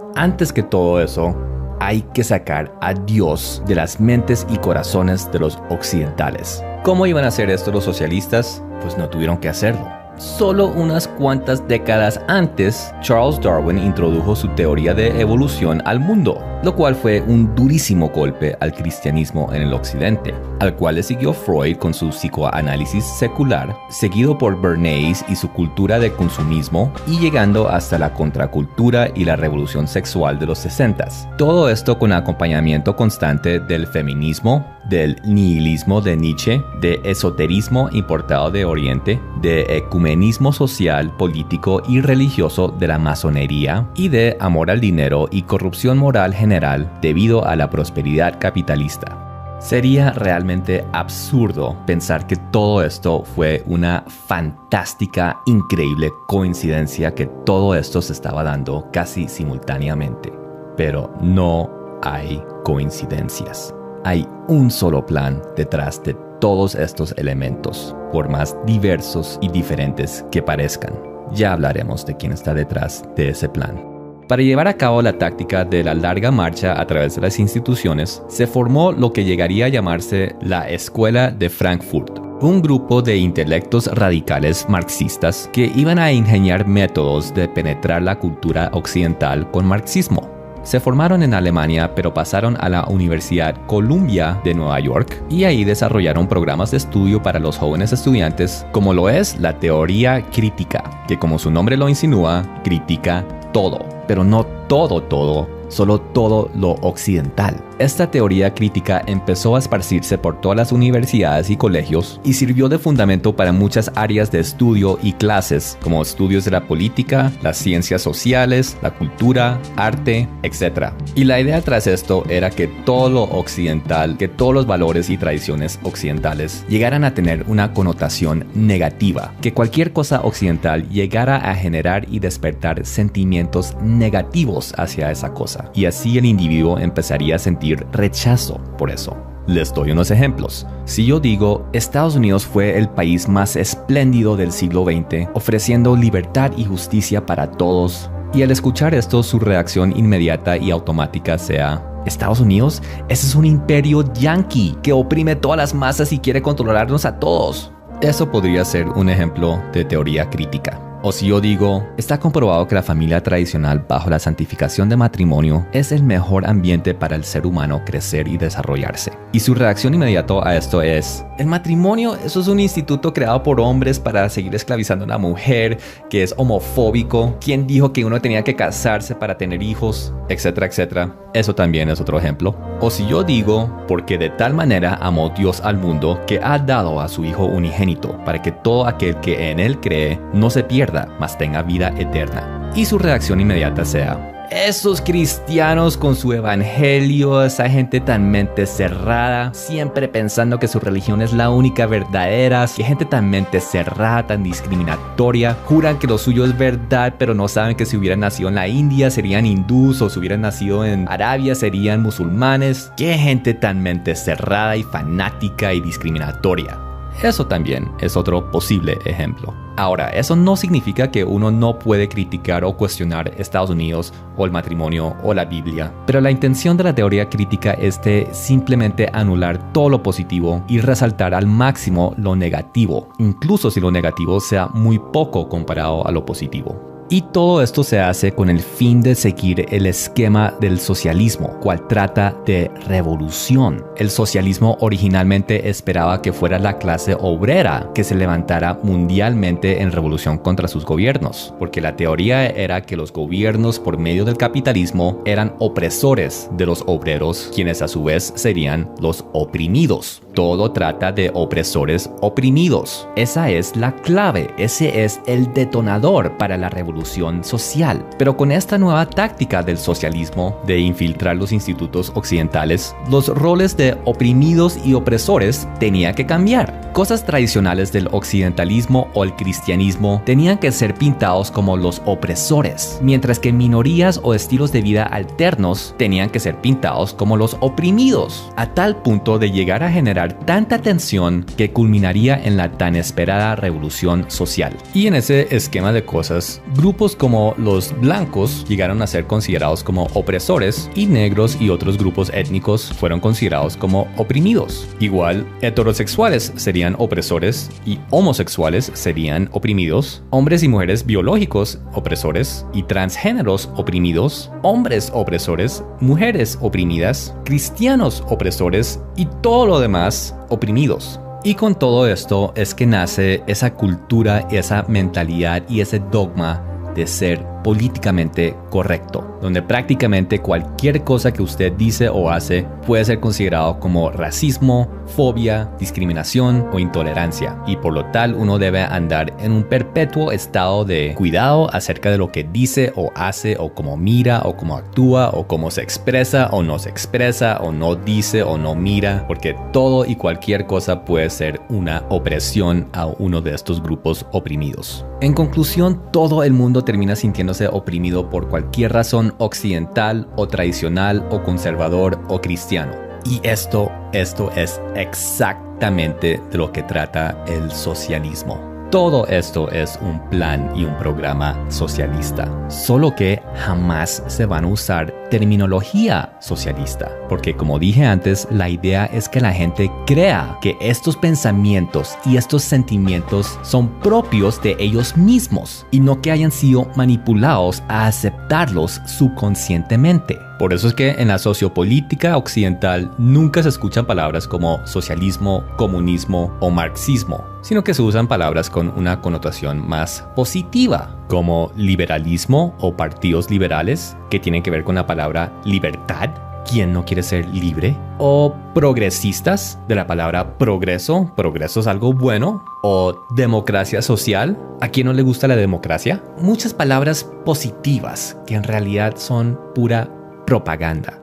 S5: que todo eso, hay que sacar a Dios de las mentes y corazones de los occidentales. ¿Cómo iban a hacer esto los socialistas? Pues no tuvieron que hacerlo. Solo unas cuantas décadas antes, Charles Darwin introdujo su teoría de evolución al mundo, lo cual fue un durísimo golpe al cristianismo en el occidente, al cual le siguió Freud con su psicoanálisis secular, seguido por Bernays y su cultura de consumismo, y llegando hasta la contracultura y la revolución sexual de los 60s. Todo esto con acompañamiento constante del feminismo, del nihilismo de Nietzsche, de esoterismo importado de Oriente, de ecumenismo social, político y religioso de la masonería, y de amor al dinero y corrupción moral general debido a la prosperidad capitalista. Sería realmente absurdo pensar que todo esto fue una fantástica, increíble coincidencia, que todo esto se estaba dando casi simultáneamente. Pero no hay coincidencias. Hay un solo plan detrás de todos estos elementos, por más diversos y diferentes que parezcan. Ya hablaremos de quién está detrás de ese plan. Para llevar a cabo la táctica de la larga marcha a través de las instituciones, se formó lo que llegaría a llamarse la Escuela de Frankfurt, un grupo de intelectos radicales marxistas que iban a ingeniar métodos de penetrar la cultura occidental con marxismo. Se formaron en Alemania, pero pasaron a la Universidad Columbia de Nueva York y ahí desarrollaron programas de estudio para los jóvenes estudiantes, como lo es la teoría crítica, que como su nombre lo insinúa, critica todo, pero no todo, solo todo lo occidental. Esta teoría crítica empezó a esparcirse por todas las universidades y colegios y sirvió de fundamento para muchas áreas de estudio y clases, como estudios de la política, las ciencias sociales, la cultura, arte, etc. Y la idea tras esto era que todo lo occidental, que todos los valores y tradiciones occidentales llegaran a tener una connotación negativa, que cualquier cosa occidental llegara a generar y despertar sentimientos negativos hacia esa cosa, y así el individuo empezaría a sentir rechazo por eso. Les doy unos ejemplos. Si yo digo, Estados Unidos fue el país más espléndido del siglo XX, ofreciendo libertad y justicia para todos, y al escuchar esto su reacción inmediata y automática sea, ¿Estados Unidos? Ese es un imperio yanqui que oprime todas las masas y quiere controlarnos a todos. Eso podría ser un ejemplo de teoría crítica. O si yo digo, está comprobado que la familia tradicional bajo la santificación de matrimonio es el mejor ambiente para el ser humano crecer y desarrollarse. Y su reacción inmediata a esto es, el matrimonio, eso es un instituto creado por hombres para seguir esclavizando a la mujer, que es homofóbico, ¿quién dijo que uno tenía que casarse para tener hijos? Etcétera, etcétera. Eso también es otro ejemplo. O si yo digo, porque de tal manera amó Dios al mundo que ha dado a su Hijo unigénito, para que todo aquel que en él cree no se pierda, mas tenga vida eterna. Y su reacción inmediata sea, esos cristianos con su evangelio, esa gente tan mente cerrada, siempre pensando que su religión es la única verdadera, que gente tan mente cerrada, tan discriminatoria, juran que lo suyo es verdad, pero no saben que si hubieran nacido en la India serían hindús, o si hubieran nacido en Arabia serían musulmanes. Qué gente tan mente cerrada y fanática y discriminatoria. Eso también es otro posible ejemplo. Ahora, eso no significa que uno no puede criticar o cuestionar Estados Unidos o el matrimonio o la Biblia, pero la intención de la teoría crítica es de simplemente anular todo lo positivo y resaltar al máximo lo negativo, incluso si lo negativo sea muy poco comparado a lo positivo. Y todo esto se hace con el fin de seguir el esquema del socialismo, cual trata de revolución. El socialismo originalmente esperaba que fuera la clase obrera que se levantara mundialmente en revolución contra sus gobiernos, porque la teoría era que los gobiernos por medio del capitalismo eran opresores de los obreros, quienes a su vez serían los oprimidos. Todo trata de opresores oprimidos. Esa es la clave, ese es el detonador para la revolución social. Pero con esta nueva táctica del socialismo de infiltrar los institutos occidentales, los roles de oprimidos y opresores tenían que cambiar. Cosas tradicionales del occidentalismo o el cristianismo tenían que ser pintados como los opresores, mientras que minorías o estilos de vida alternos tenían que ser pintados como los oprimidos, a tal punto de llegar a generar tanta tensión que culminaría en la tan esperada revolución social. Y en ese esquema de cosas, grupos como los blancos llegaron a ser considerados como opresores y negros y otros grupos étnicos fueron considerados como oprimidos. Igual, heterosexuales serían opresores y homosexuales serían oprimidos, hombres y mujeres biológicos opresores y transgéneros oprimidos, hombres opresores, mujeres oprimidas, cristianos opresores y todo lo demás oprimidos. Y con todo esto es que nace esa cultura, esa mentalidad y ese dogma de ser políticamente correcto, donde prácticamente cualquier cosa que usted dice o hace puede ser considerado como racismo, fobia, discriminación o intolerancia, y por lo tal uno debe andar en un perpetuo estado de cuidado acerca de lo que dice o hace o cómo mira o cómo actúa o cómo se expresa o no se expresa o no dice o no mira, porque todo y cualquier cosa puede ser una opresión a uno de estos grupos oprimidos. En conclusión, todo el mundo termina sintiéndose oprimido por cualquier razón occidental o tradicional o conservador o cristiano. Y esto es exactamente de lo que trata el socialismo. Todo esto es un plan y un programa socialista, solo que jamás se van a usar terminología socialista, porque como dije antes, la idea es que la gente crea que estos pensamientos y estos sentimientos son propios de ellos mismos y no que hayan sido manipulados a aceptarlos subconscientemente. Por eso es que en la sociopolítica occidental nunca se escuchan palabras como socialismo, comunismo o marxismo, sino que se usan palabras con una connotación más positiva, como liberalismo o partidos liberales, que tienen que ver con la palabra libertad. ¿Quién no quiere ser libre? O progresistas, de la palabra progreso. Progreso es algo bueno. O democracia social. ¿A quién no le gusta la democracia? Muchas palabras positivas que en realidad son pura propaganda.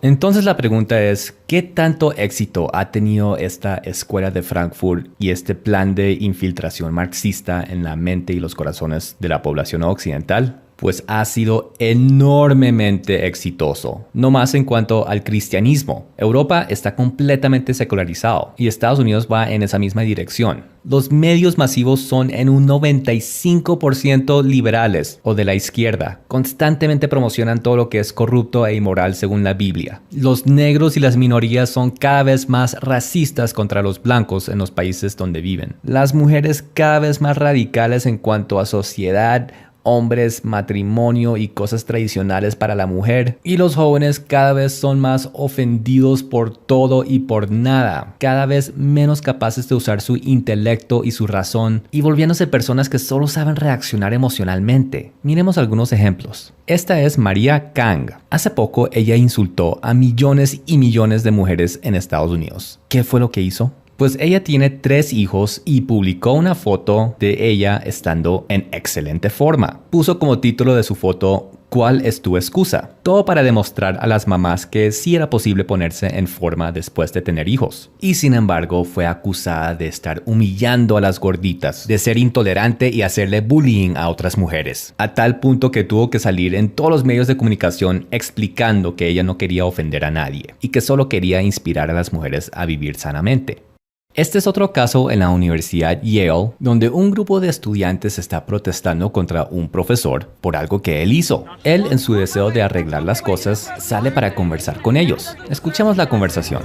S5: Entonces la pregunta es, ¿qué tanto éxito ha tenido esta escuela de Frankfurt y este plan de infiltración marxista en la mente y los corazones de la población occidental? Pues ha sido enormemente exitoso, no más en cuanto al cristianismo. Europa está completamente secularizado y Estados Unidos va en esa misma dirección. Los medios masivos son en un 95% liberales o de la izquierda. Constantemente promocionan todo lo que es corrupto e inmoral según la Biblia. Los negros y las minorías son cada vez más racistas contra los blancos en los países donde viven. Las mujeres cada vez más radicales en cuanto a sociedad, hombres, matrimonio y cosas tradicionales para la mujer. Y los jóvenes cada vez son más ofendidos por todo y por nada, cada vez menos capaces de usar su intelecto y su razón y volviéndose personas que solo saben reaccionar emocionalmente. Miremos algunos ejemplos. Esta es Maria Kang. Hace poco ella insultó a millones y millones de mujeres en Estados Unidos. ¿Qué fue lo que hizo? Pues ella tiene 3 hijos y publicó una foto de ella estando en excelente forma. Puso como título de su foto, ¿cuál es tu excusa? Todo para demostrar a las mamás que sí era posible ponerse en forma después de tener hijos. Y sin embargo fue acusada de estar humillando a las gorditas, de ser intolerante y hacerle bullying a otras mujeres. A tal punto que tuvo que salir en todos los medios de comunicación explicando que ella no quería ofender a nadie y que solo quería inspirar a las mujeres a vivir sanamente. Este es otro caso en la Universidad Yale, donde un grupo de estudiantes está protestando contra un profesor por algo que él hizo. Él, en su deseo de arreglar las cosas, sale para conversar con ellos. Escuchemos la conversación.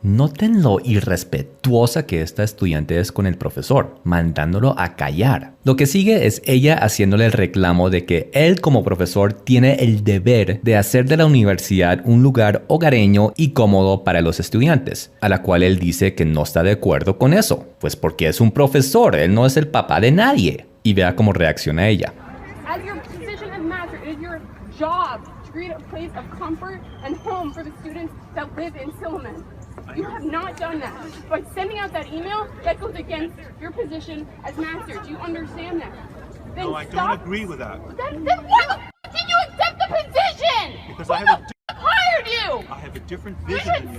S5: Noten lo irrespetuosa que esta estudiante es con el profesor, mandándolo a callar. Lo que sigue es ella haciéndole el reclamo de que él como profesor tiene el deber de hacer de la universidad un lugar hogareño y cómodo para los estudiantes, a la cual él dice que no está de acuerdo con eso, pues porque es un profesor, él no es el papá de nadie. Y vea cómo reacciona ella. Create a place of comfort and home for the students that live in Silliman. You have not done that. By sending out that email, that goes against your position as master. Do you understand that? Then
S6: no, I don't agree with that.
S7: Then why the f*** did you accept the position?
S6: You should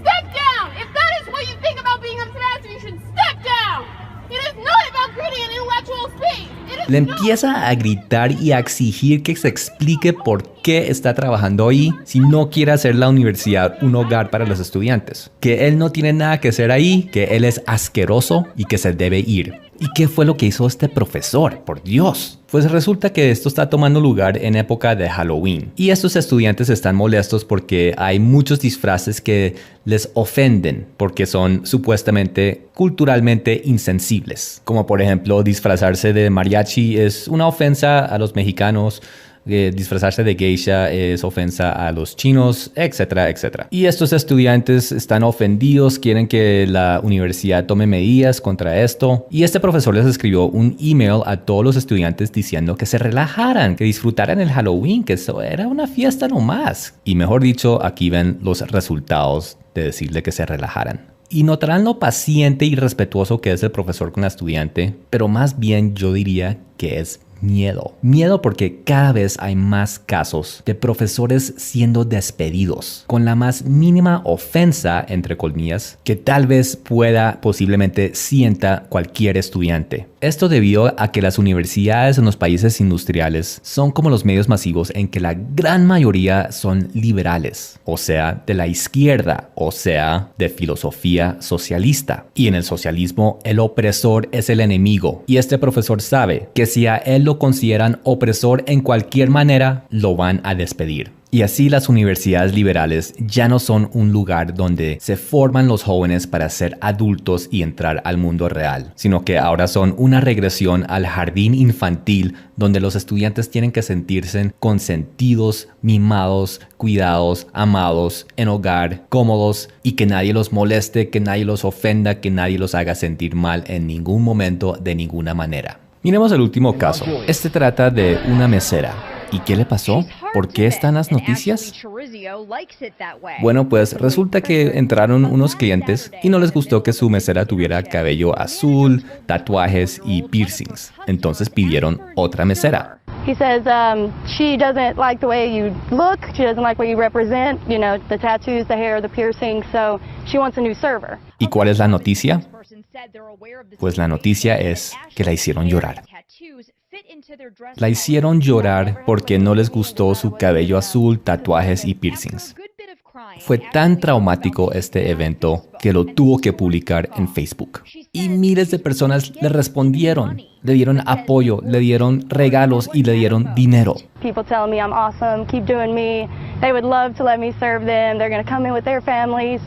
S6: step down! If that is what you think about being a pastor, you should step down! It is not about creating an intellectual space!
S5: Le empieza a gritar y a exigir que se explique por qué está trabajando ahí si no quiere hacer la universidad un hogar para los estudiantes. Que él no tiene nada que hacer ahí, que él es asqueroso y que se debe ir. ¿Y qué fue lo que hizo este profesor? Por Dios. Pues resulta que esto está tomando lugar en época de Halloween. Y estos estudiantes están molestos porque hay muchos disfraces que les ofenden porque son supuestamente culturalmente insensibles. Como por ejemplo disfrazarse de mariachi es una ofensa a los mexicanos. Disfrazarse de geisha es ofensa a los chinos, etcétera, etcétera. Y estos estudiantes están ofendidos, quieren que la universidad tome medidas contra esto. Y este profesor les escribió un email a todos los estudiantes diciendo que se relajaran, que disfrutaran el Halloween, que eso era una fiesta nomás. Y mejor dicho, aquí ven los resultados de decirle que se relajaran. Y notarán lo paciente y respetuoso que es el profesor con la estudiante, pero más bien yo diría que es miedo. Miedo porque cada vez hay más casos de profesores siendo despedidos con la más mínima ofensa, entre comillas, que tal vez pueda posiblemente sienta cualquier estudiante. Esto debido a que las universidades en los países industriales son como los medios masivos en que la gran mayoría son liberales, o sea, de la izquierda, o sea, de filosofía socialista. Y en el socialismo, el opresor es el enemigo. Y este profesor sabe que si a él lo consideran opresor en cualquier manera, lo van a despedir. Y así las universidades liberales ya no son un lugar donde se forman los jóvenes para ser adultos y entrar al mundo real, sino que ahora son una regresión al jardín infantil donde los estudiantes tienen que sentirse consentidos, mimados, cuidados, amados, en hogar, cómodos y que nadie los moleste, que nadie los ofenda, que nadie los haga sentir mal en ningún momento, de ninguna manera. Miremos el último caso. Este trata de una mesera. ¿Y qué le pasó? ¿Por qué están las noticias? Bueno, pues resulta que entraron unos clientes y no les gustó que su mesera tuviera cabello azul, tatuajes y piercings. Entonces pidieron otra mesera.
S7: He says she doesn't like the way you look, she doesn't like what you represent, you know, the tattoos, the hair, the piercings, so she wants a new server.
S5: ¿Y cuál es la noticia? Pues la noticia es que la hicieron llorar. La hicieron llorar porque no les gustó su cabello azul, tatuajes y piercings. Fue tan traumático este evento que lo tuvo que publicar en Facebook. Y miles de personas le respondieron, le dieron apoyo, le dieron regalos y le dieron dinero.
S7: People tell me I'm awesome, keep doing me. They would love to let me serve them. They're going to come in with their families.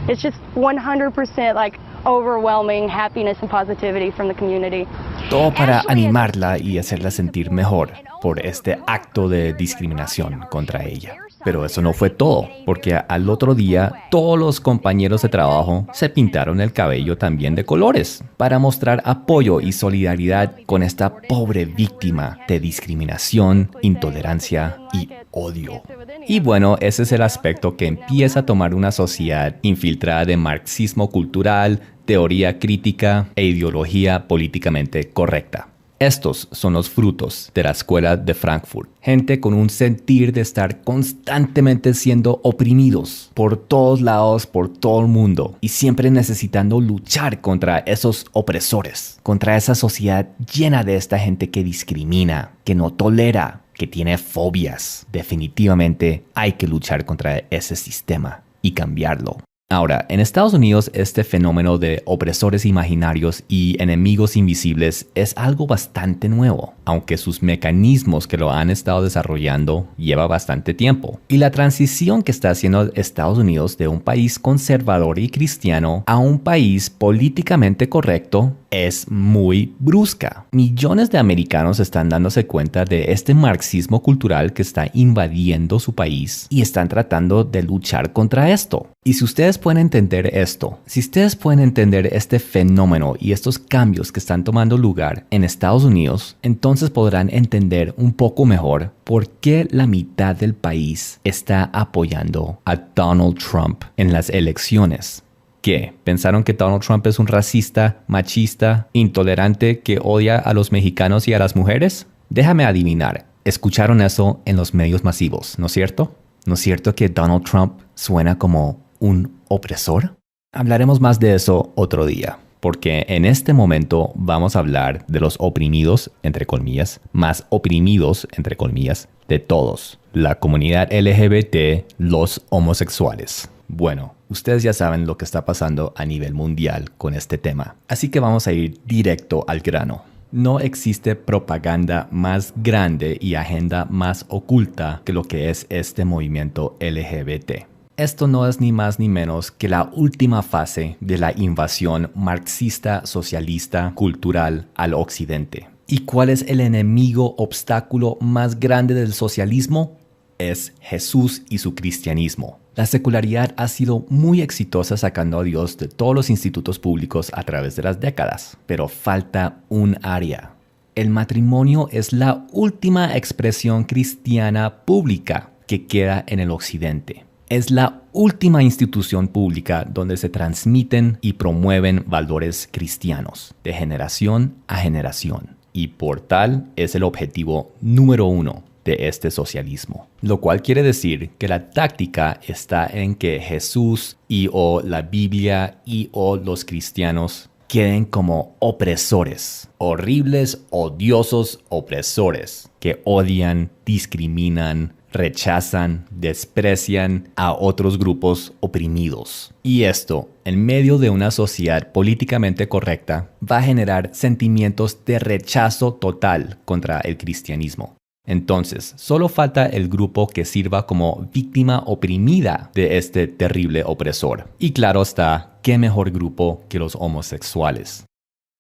S7: It's just 100% like overwhelming happiness and positivity from the community.
S5: Todo para animarla y hacerla sentir mejor por este acto de discriminación contra ella. Pero eso no fue todo, porque al otro día todos los compañeros de trabajo se pintaron el cabello también de colores para mostrar apoyo y solidaridad con esta pobre víctima de discriminación, intolerancia y odio. Y bueno, ese es el aspecto que empieza a tomar una sociedad infiltrada de marxismo cultural, teoría crítica e ideología políticamente correcta. Estos son los frutos de la escuela de Frankfurt. Gente con un sentir de estar constantemente siendo oprimidos por todos lados, por todo el mundo. Y siempre necesitando luchar contra esos opresores. Contra esa sociedad llena de esta gente que discrimina, que no tolera, que tiene fobias. Definitivamente hay que luchar contra ese sistema y cambiarlo. Ahora, en Estados Unidos este fenómeno de opresores imaginarios y enemigos invisibles es algo bastante nuevo, aunque sus mecanismos que lo han estado desarrollando lleva bastante tiempo. Y la transición que está haciendo Estados Unidos de un país conservador y cristiano a un país políticamente correcto es muy brusca. Millones de americanos están dándose cuenta de este marxismo cultural que está invadiendo su país y están tratando de luchar contra esto. Y si ustedes pueden entender esto, si ustedes pueden entender este fenómeno y estos cambios que están tomando lugar en Estados Unidos, entonces podrán entender un poco mejor por qué la mitad del país está apoyando a Donald Trump en las elecciones. ¿Qué? ¿Pensaron que Donald Trump es un racista, machista, intolerante que odia a los mexicanos y a las mujeres? Déjame adivinar, escucharon eso en los medios masivos, ¿no es cierto? ¿No es cierto que Donald Trump suena como un opresor? Hablaremos más de eso otro día, porque en este momento vamos a hablar de los oprimidos, entre comillas, más oprimidos, entre comillas, de todos. La comunidad LGBT, los homosexuales. Bueno, ustedes ya saben lo que está pasando a nivel mundial con este tema, así que vamos a ir directo al grano. No existe propaganda más grande y agenda más oculta que lo que es este movimiento LGBT. Esto no es ni más ni menos que la última fase de la invasión marxista, socialista, cultural al occidente. ¿Y cuál es el enemigo obstáculo más grande del socialismo? Es Jesús y su cristianismo. La secularidad ha sido muy exitosa sacando a Dios de todos los institutos públicos a través de las décadas, pero falta un área. El matrimonio es la última expresión cristiana pública que queda en el occidente. Es la última institución pública donde se transmiten y promueven valores cristianos de generación a generación. Y por tal es el objetivo número 1 de este socialismo. Lo cual quiere decir que la táctica está en que Jesús y o la Biblia y o los cristianos queden como opresores, horribles, odiosos opresores que odian, discriminan, rechazan, desprecian a otros grupos oprimidos. Y esto, en medio de una sociedad políticamente correcta, va a generar sentimientos de rechazo total contra el cristianismo. Entonces, solo falta el grupo que sirva como víctima oprimida de este terrible opresor. Y claro está, ¿qué mejor grupo que los homosexuales?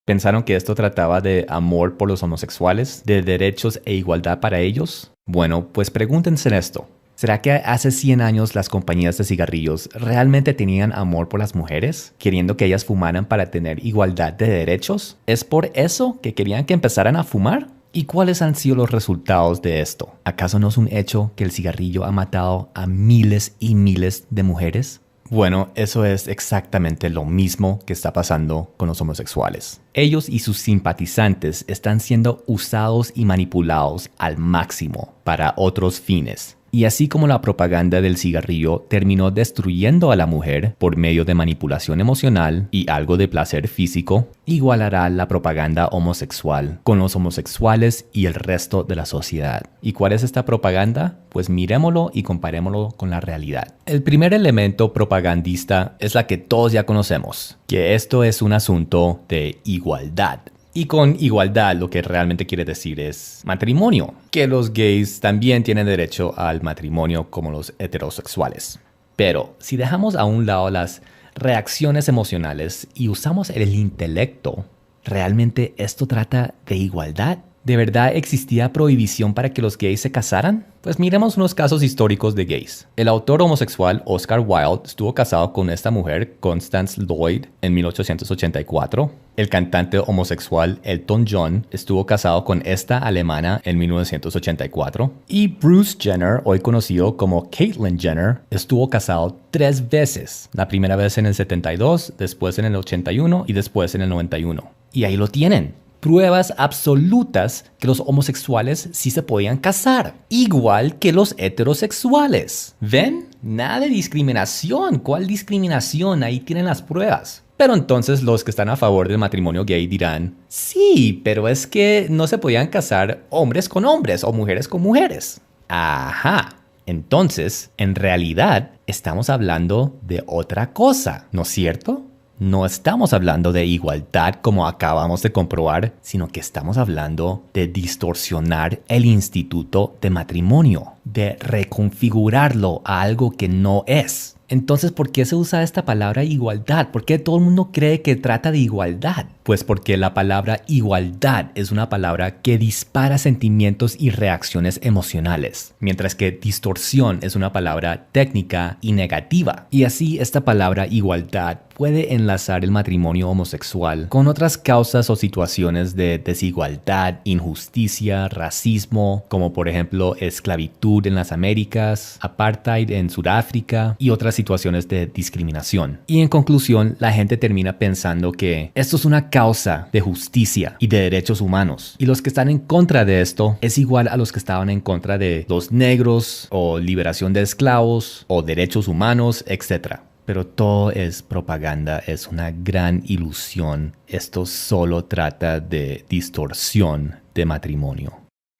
S5: ¿Pensaron que esto trataba de amor por los homosexuales, de derechos e igualdad para ellos? Bueno, pues pregúntense esto. ¿Será que hace 100 años las compañías de cigarrillos realmente tenían amor por las mujeres, queriendo que ellas fumaran para tener igualdad de derechos? ¿Es por eso que querían que empezaran a fumar? ¿Y cuáles han sido los resultados de esto? ¿Acaso no es un hecho que el cigarrillo ha matado a miles y miles de mujeres? Bueno, eso es exactamente lo mismo que está pasando con los homosexuales. Ellos y sus simpatizantes están siendo usados y manipulados al máximo para otros fines. Y así como la propaganda del cigarrillo terminó destruyendo a la mujer por medio de manipulación emocional y algo de placer físico, igual hará la propaganda homosexual con los homosexuales y el resto de la sociedad. ¿Y cuál es esta propaganda? Pues mirémoslo y comparémoslo con la realidad. El primer elemento propagandista es la que todos ya conocemos, que esto es un asunto de igualdad. Y con igualdad lo que realmente quiere decir es matrimonio, que los gays también tienen derecho al matrimonio como los heterosexuales. Pero si dejamos a un lado las reacciones emocionales y usamos el intelecto, ¿realmente esto trata de igualdad? ¿De verdad existía prohibición para que los gays se casaran? Pues miremos unos casos históricos de gays. El autor homosexual Oscar Wilde estuvo casado con esta mujer, Constance Lloyd, en 1884. El cantante homosexual Elton John estuvo casado con esta alemana en 1984. Y Bruce Jenner, hoy conocido como Caitlyn Jenner, estuvo casado 3 veces. La primera vez en el 72, después en el 81 y después en el 91. Y ahí lo tienen. Pruebas absolutas que los homosexuales sí se podían casar, igual que los heterosexuales. ¿Ven? Nada de discriminación. ¿Cuál discriminación? Ahí tienen las pruebas. Pero entonces los que están a favor del matrimonio gay dirán, sí, pero es que no se podían casar hombres con hombres o mujeres con mujeres. Ajá. Entonces, en realidad, estamos hablando de otra cosa, ¿no es cierto? No estamos hablando de igualdad como acabamos de comprobar, sino que estamos hablando de distorsionar el instituto de matrimonio, de reconfigurarlo a algo que no es. Entonces, ¿por qué se usa esta palabra igualdad? ¿Por qué todo el mundo cree que trata de igualdad? Pues porque la palabra igualdad es una palabra que dispara sentimientos y reacciones emocionales, mientras que distorsión es una palabra técnica y negativa. Y así esta palabra igualdad puede enlazar el matrimonio homosexual con otras causas o situaciones de desigualdad, injusticia, racismo, como por ejemplo esclavitud en las Américas, apartheid en Sudáfrica y otras situaciones de discriminación. Y en conclusión, la gente termina pensando que esto es una causa de justicia y de derechos humanos. Y los que están en contra de esto es igual a los que estaban en contra de los negros o liberación de esclavos o derechos humanos, etc. Pero todo es propaganda, es una gran ilusión. Esto solo trata de distorsión de matrimonio.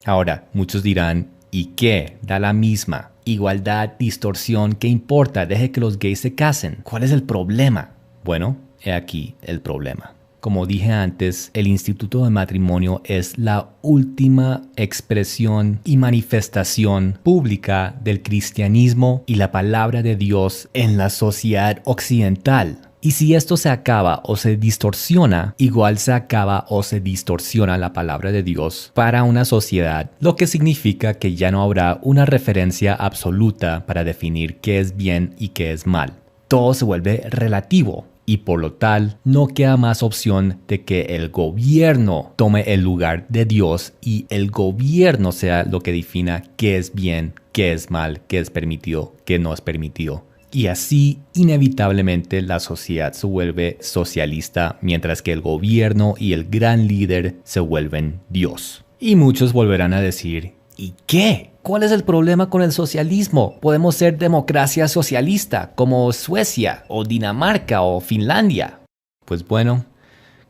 S5: Ahora, muchos dirán, ¿y qué? Da la misma. Igualdad, distorsión, ¿qué importa? Deje que los gays se casen. ¿Cuál es el problema? Bueno, he aquí el problema. Como dije antes, el instituto de matrimonio es la última expresión y manifestación pública del cristianismo y la palabra de Dios en la sociedad occidental. Y si esto se acaba o se distorsiona, igual se acaba o se distorsiona la palabra de Dios para una sociedad, lo que significa que ya no habrá una referencia absoluta para definir qué es bien y qué es mal. Todo se vuelve relativo. Y por lo tal, no queda más opción de que el gobierno tome el lugar de Dios y el gobierno sea lo que defina qué es bien, qué es mal, qué es permitido, qué no es permitido. Y así, inevitablemente, la sociedad se vuelve socialista, mientras que el gobierno y el gran líder se vuelven Dios. Y muchos volverán a decir, ¿y qué? ¿Cuál es el problema con el socialismo? Podemos ser democracia socialista como Suecia o Dinamarca o Finlandia. Pues bueno,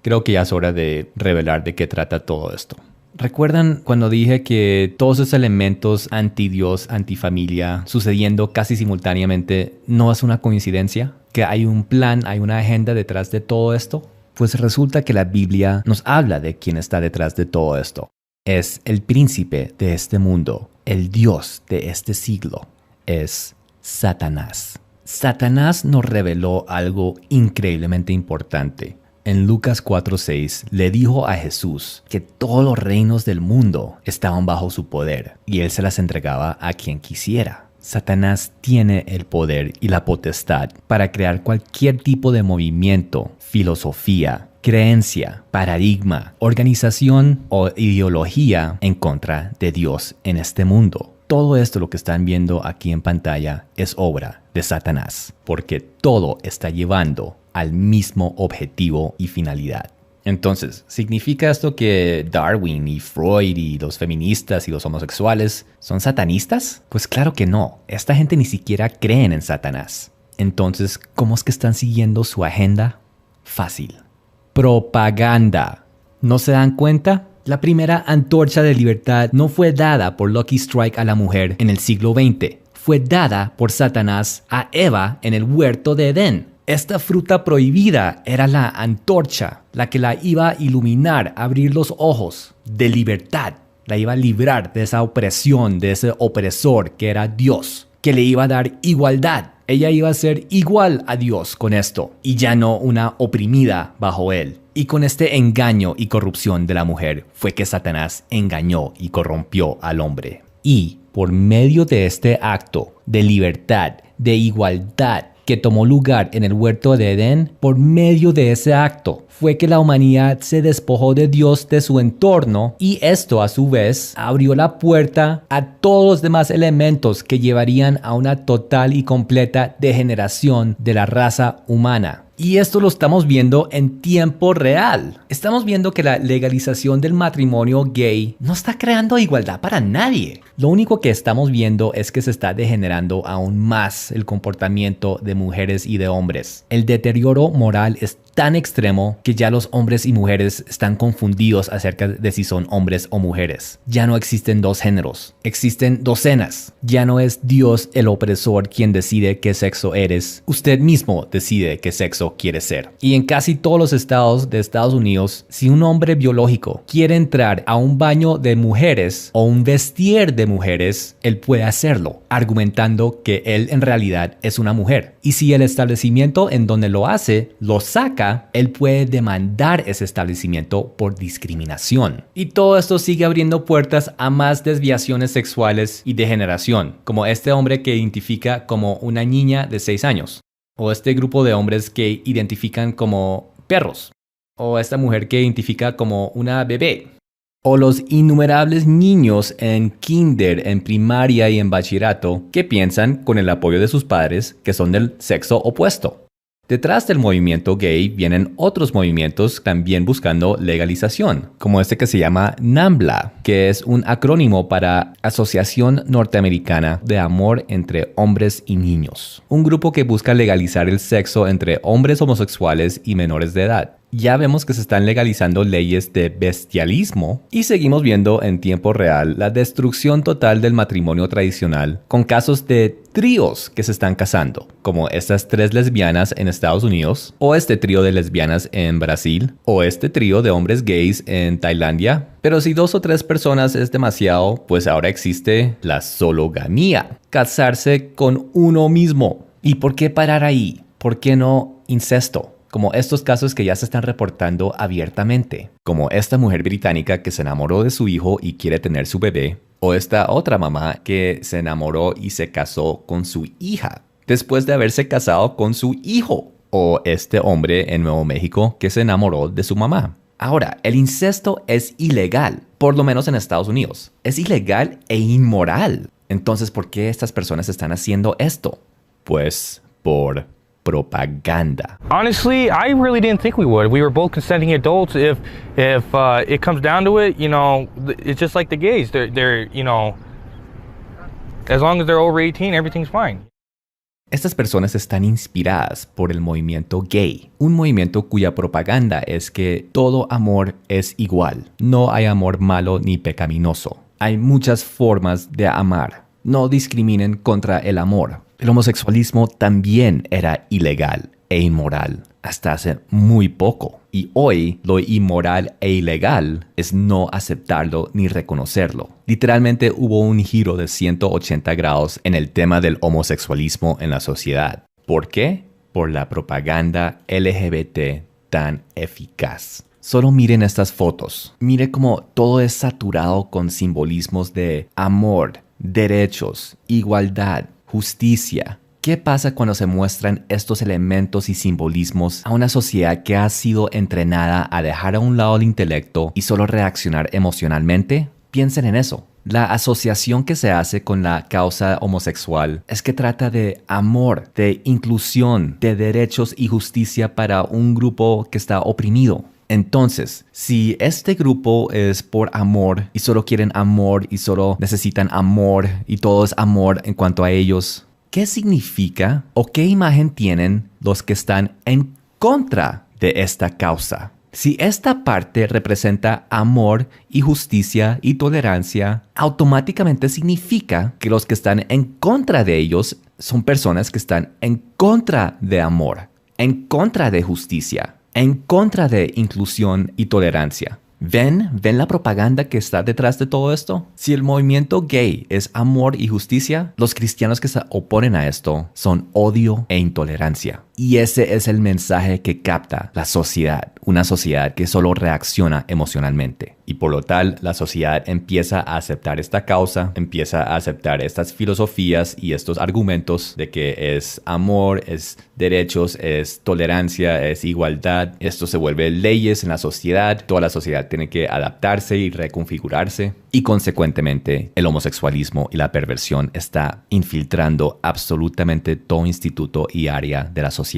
S5: creo que ya es hora de revelar de qué trata todo esto. ¿Recuerdan cuando dije que todos esos elementos anti-Dios, anti-familia, sucediendo casi simultáneamente, no es una coincidencia? ¿Que hay un plan, hay una agenda detrás de todo esto? Pues resulta que la Biblia nos habla de quién está detrás de todo esto. Es el príncipe de este mundo, el Dios de este siglo. Es Satanás. Satanás nos reveló algo increíblemente importante. En Lucas 4:6 le dijo a Jesús que todos los reinos del mundo estaban bajo su poder y él se las entregaba a quien quisiera. Satanás tiene el poder y la potestad para crear cualquier tipo de movimiento, filosofía, creencia, paradigma, organización o ideología en contra de Dios en este mundo. Todo esto, lo que están viendo aquí en pantalla, es obra de Satanás, porque todo está llevando al mismo objetivo y finalidad. Entonces, ¿significa esto que Darwin y Freud y los feministas y los homosexuales son satanistas? Pues claro que no. Esta gente ni siquiera creen en Satanás. Entonces, ¿cómo es que están siguiendo su agenda? Fácil. Propaganda. ¿No se dan cuenta? La primera antorcha de libertad no fue dada por Lucky Strike a la mujer en el siglo XX. Fue dada por Satanás a Eva en el huerto de Edén. Esta fruta prohibida era la antorcha, la que la iba a iluminar, abrir los ojos de libertad. La iba a librar de esa opresión, de ese opresor que era Dios, que le iba a dar igualdad. Ella iba a ser igual a Dios con esto y ya no una oprimida bajo él. Y con este engaño y corrupción de la mujer fue que Satanás engañó y corrompió al hombre. Y por medio de este acto de libertad, de igualdad que tomó lugar en el huerto de Edén, por medio de ese acto fue que la humanidad se despojó de Dios, de su entorno, y esto a su vez abrió la puerta a todos los demás elementos que llevarían a una total y completa degeneración de la raza humana. Y esto lo estamos viendo en tiempo real. Estamos viendo que la legalización del matrimonio gay no está creando igualdad para nadie. Lo único que estamos viendo es que se está degenerando aún más el comportamiento de mujeres y de hombres. El deterioro moral es tan extremo que ya los hombres y mujeres están confundidos acerca de si son hombres o mujeres. Ya no existen dos géneros, existen docenas. Ya no es Dios el opresor quien decide qué sexo eres. Usted mismo decide qué sexo quiere ser. Y en casi todos los estados de Estados Unidos, si un hombre biológico quiere entrar a un baño de mujeres o un vestir de mujeres, él puede hacerlo, argumentando que él en realidad es una mujer. Y si el establecimiento en donde lo hace lo saca, él puede demandar ese establecimiento por discriminación. Y todo esto sigue abriendo puertas a más desviaciones sexuales y degeneración, como este hombre que identifica como una niña de 6 años, o este grupo de hombres que identifican como perros, o esta mujer que identifica como una bebé, o los innumerables niños en kinder, en primaria y en bachillerato que piensan con el apoyo de sus padres que son del sexo opuesto. Detrás del movimiento gay vienen otros movimientos también buscando legalización, como este que se llama NAMBLA, que es un acrónimo para Asociación Norteamericana de Amor entre Hombres y Niños, un grupo que busca legalizar el sexo entre hombres homosexuales y menores de edad. Ya vemos que se están legalizando leyes de bestialismo y seguimos viendo en tiempo real la destrucción total del matrimonio tradicional con casos de tríos que se están casando, como estas 3 lesbianas en Estados Unidos, o este trío de lesbianas en Brasil, o este trío de hombres gays en Tailandia. Pero si 2 o 3 personas es demasiado, pues ahora existe la sologamía, casarse con uno mismo. ¿Y por qué parar ahí? ¿Por qué no incesto? Como estos casos que ya se están reportando abiertamente, como esta mujer británica que se enamoró de su hijo y quiere tener su bebé, o esta otra mamá que se enamoró y se casó con su hija después de haberse casado con su hijo, o este hombre en Nuevo México que se enamoró de su mamá. Ahora, el incesto es ilegal, por lo menos en Estados Unidos. Es ilegal e inmoral. Entonces, ¿por qué estas personas están haciendo esto? Pues por propaganda.
S8: Honestly, I really didn't think we would. We were both consenting adults. If it comes down to it, it's just like the gays. They're as long as they're over 18, everything's fine.
S5: Estas personas están inspiradas por el movimiento gay, un movimiento cuya propaganda es que todo amor es igual. No hay amor malo ni pecaminoso. Hay muchas formas de amar. No discriminen contra el amor. El homosexualismo también era ilegal e inmoral hasta hace muy poco. Y hoy lo inmoral e ilegal es no aceptarlo ni reconocerlo. Literalmente hubo un giro de 180 grados en el tema del homosexualismo en la sociedad. ¿Por qué? Por la propaganda LGBT tan eficaz. Solo miren estas fotos. Mire cómo todo es saturado con simbolismos de amor, derechos, igualdad, justicia. ¿Qué pasa cuando se muestran estos elementos y simbolismos a una sociedad que ha sido entrenada a dejar a un lado el intelecto y solo reaccionar emocionalmente? Piensen en eso. La asociación que se hace con la causa homosexual es que trata de amor, de inclusión, de derechos y justicia para un grupo que está oprimido. Entonces, si este grupo es por amor y solo quieren amor y solo necesitan amor y todo es amor en cuanto a ellos, ¿qué significa o qué imagen tienen los que están en contra de esta causa? Si esta parte representa amor y justicia y tolerancia, automáticamente significa que los que están en contra de ellos son personas que están en contra de amor, en contra de justicia, en contra de inclusión y tolerancia. ¿Ven la propaganda que está detrás de todo esto? Si el movimiento gay es amor y justicia, los cristianos que se oponen a esto son odio e intolerancia. Y ese es el mensaje que capta la sociedad, una sociedad que solo reacciona emocionalmente. Y por lo tal, la sociedad empieza a aceptar esta causa, empieza a aceptar estas filosofías y estos argumentos de que es amor, es derechos, es tolerancia, es igualdad. Esto se vuelve leyes en la sociedad, toda la sociedad tiene que adaptarse y reconfigurarse. Y consecuentemente, el homosexualismo y la perversión está infiltrando absolutamente todo instituto y área de la sociedad.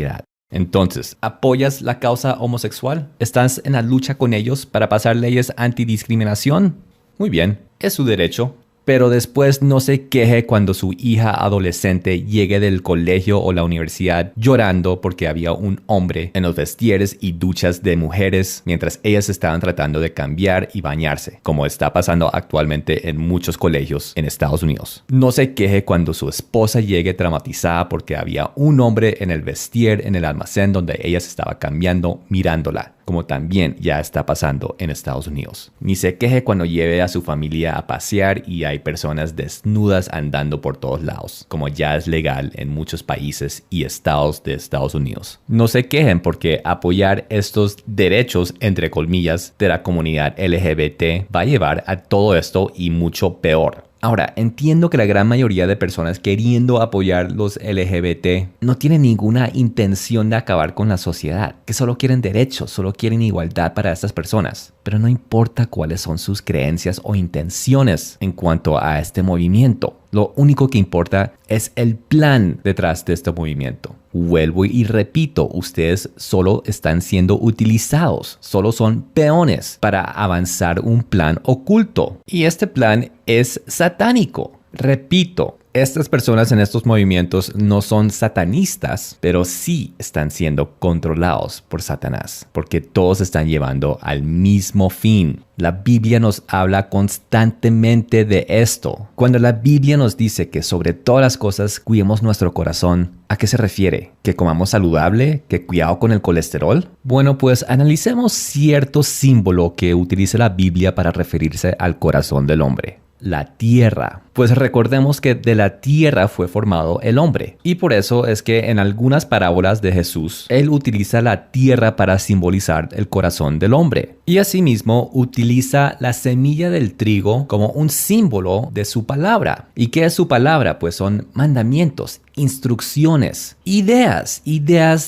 S5: Entonces, ¿apoyas la causa homosexual? ¿Estás en la lucha con ellos para pasar leyes antidiscriminación? Muy bien, es su derecho. Pero después no se queje cuando su hija adolescente llegue del colegio o la universidad llorando porque había un hombre en los vestieres y duchas de mujeres mientras ellas estaban tratando de cambiar y bañarse, como está pasando actualmente en muchos colegios en Estados Unidos. No se queje cuando su esposa llegue traumatizada porque había un hombre en el vestier en el almacén donde ella se estaba cambiando mirándola, como también ya está pasando en Estados Unidos. Ni se queje cuando lleve a su familia a pasear y hay personas desnudas andando por todos lados, como ya es legal en muchos países y estados de Estados Unidos. No se quejen porque apoyar estos derechos, entre comillas, de la comunidad LGBT va a llevar a todo esto y mucho peor. Ahora, entiendo que la gran mayoría de personas queriendo apoyar los LGBT no tienen ninguna intención de acabar con la sociedad, que solo quieren derechos, solo quieren igualdad para estas personas. Pero no importa cuáles son sus creencias o intenciones en cuanto a este movimiento. Lo único que importa es el plan detrás de este movimiento. Vuelvo y repito, ustedes solo están siendo utilizados, solo son peones para avanzar un plan oculto. Y este plan es satánico. Repito, estas personas en estos movimientos no son satanistas, pero sí están siendo controlados por Satanás, porque todos están llevando al mismo fin. La Biblia nos habla constantemente de esto. Cuando la Biblia nos dice que sobre todas las cosas cuidemos nuestro corazón, ¿a qué se refiere? ¿Que comamos saludable? ¿Que cuidado con el colesterol? Bueno, pues analicemos cierto símbolo que utiliza la Biblia para referirse al corazón del hombre. La tierra. Pues recordemos que de la tierra fue formado el hombre. Y por eso es que en algunas parábolas de Jesús, él utiliza la tierra para simbolizar el corazón del hombre. Y asimismo utiliza la semilla del trigo como un símbolo de su palabra. ¿Y qué es su palabra? Pues son mandamientos, instrucciones, ideas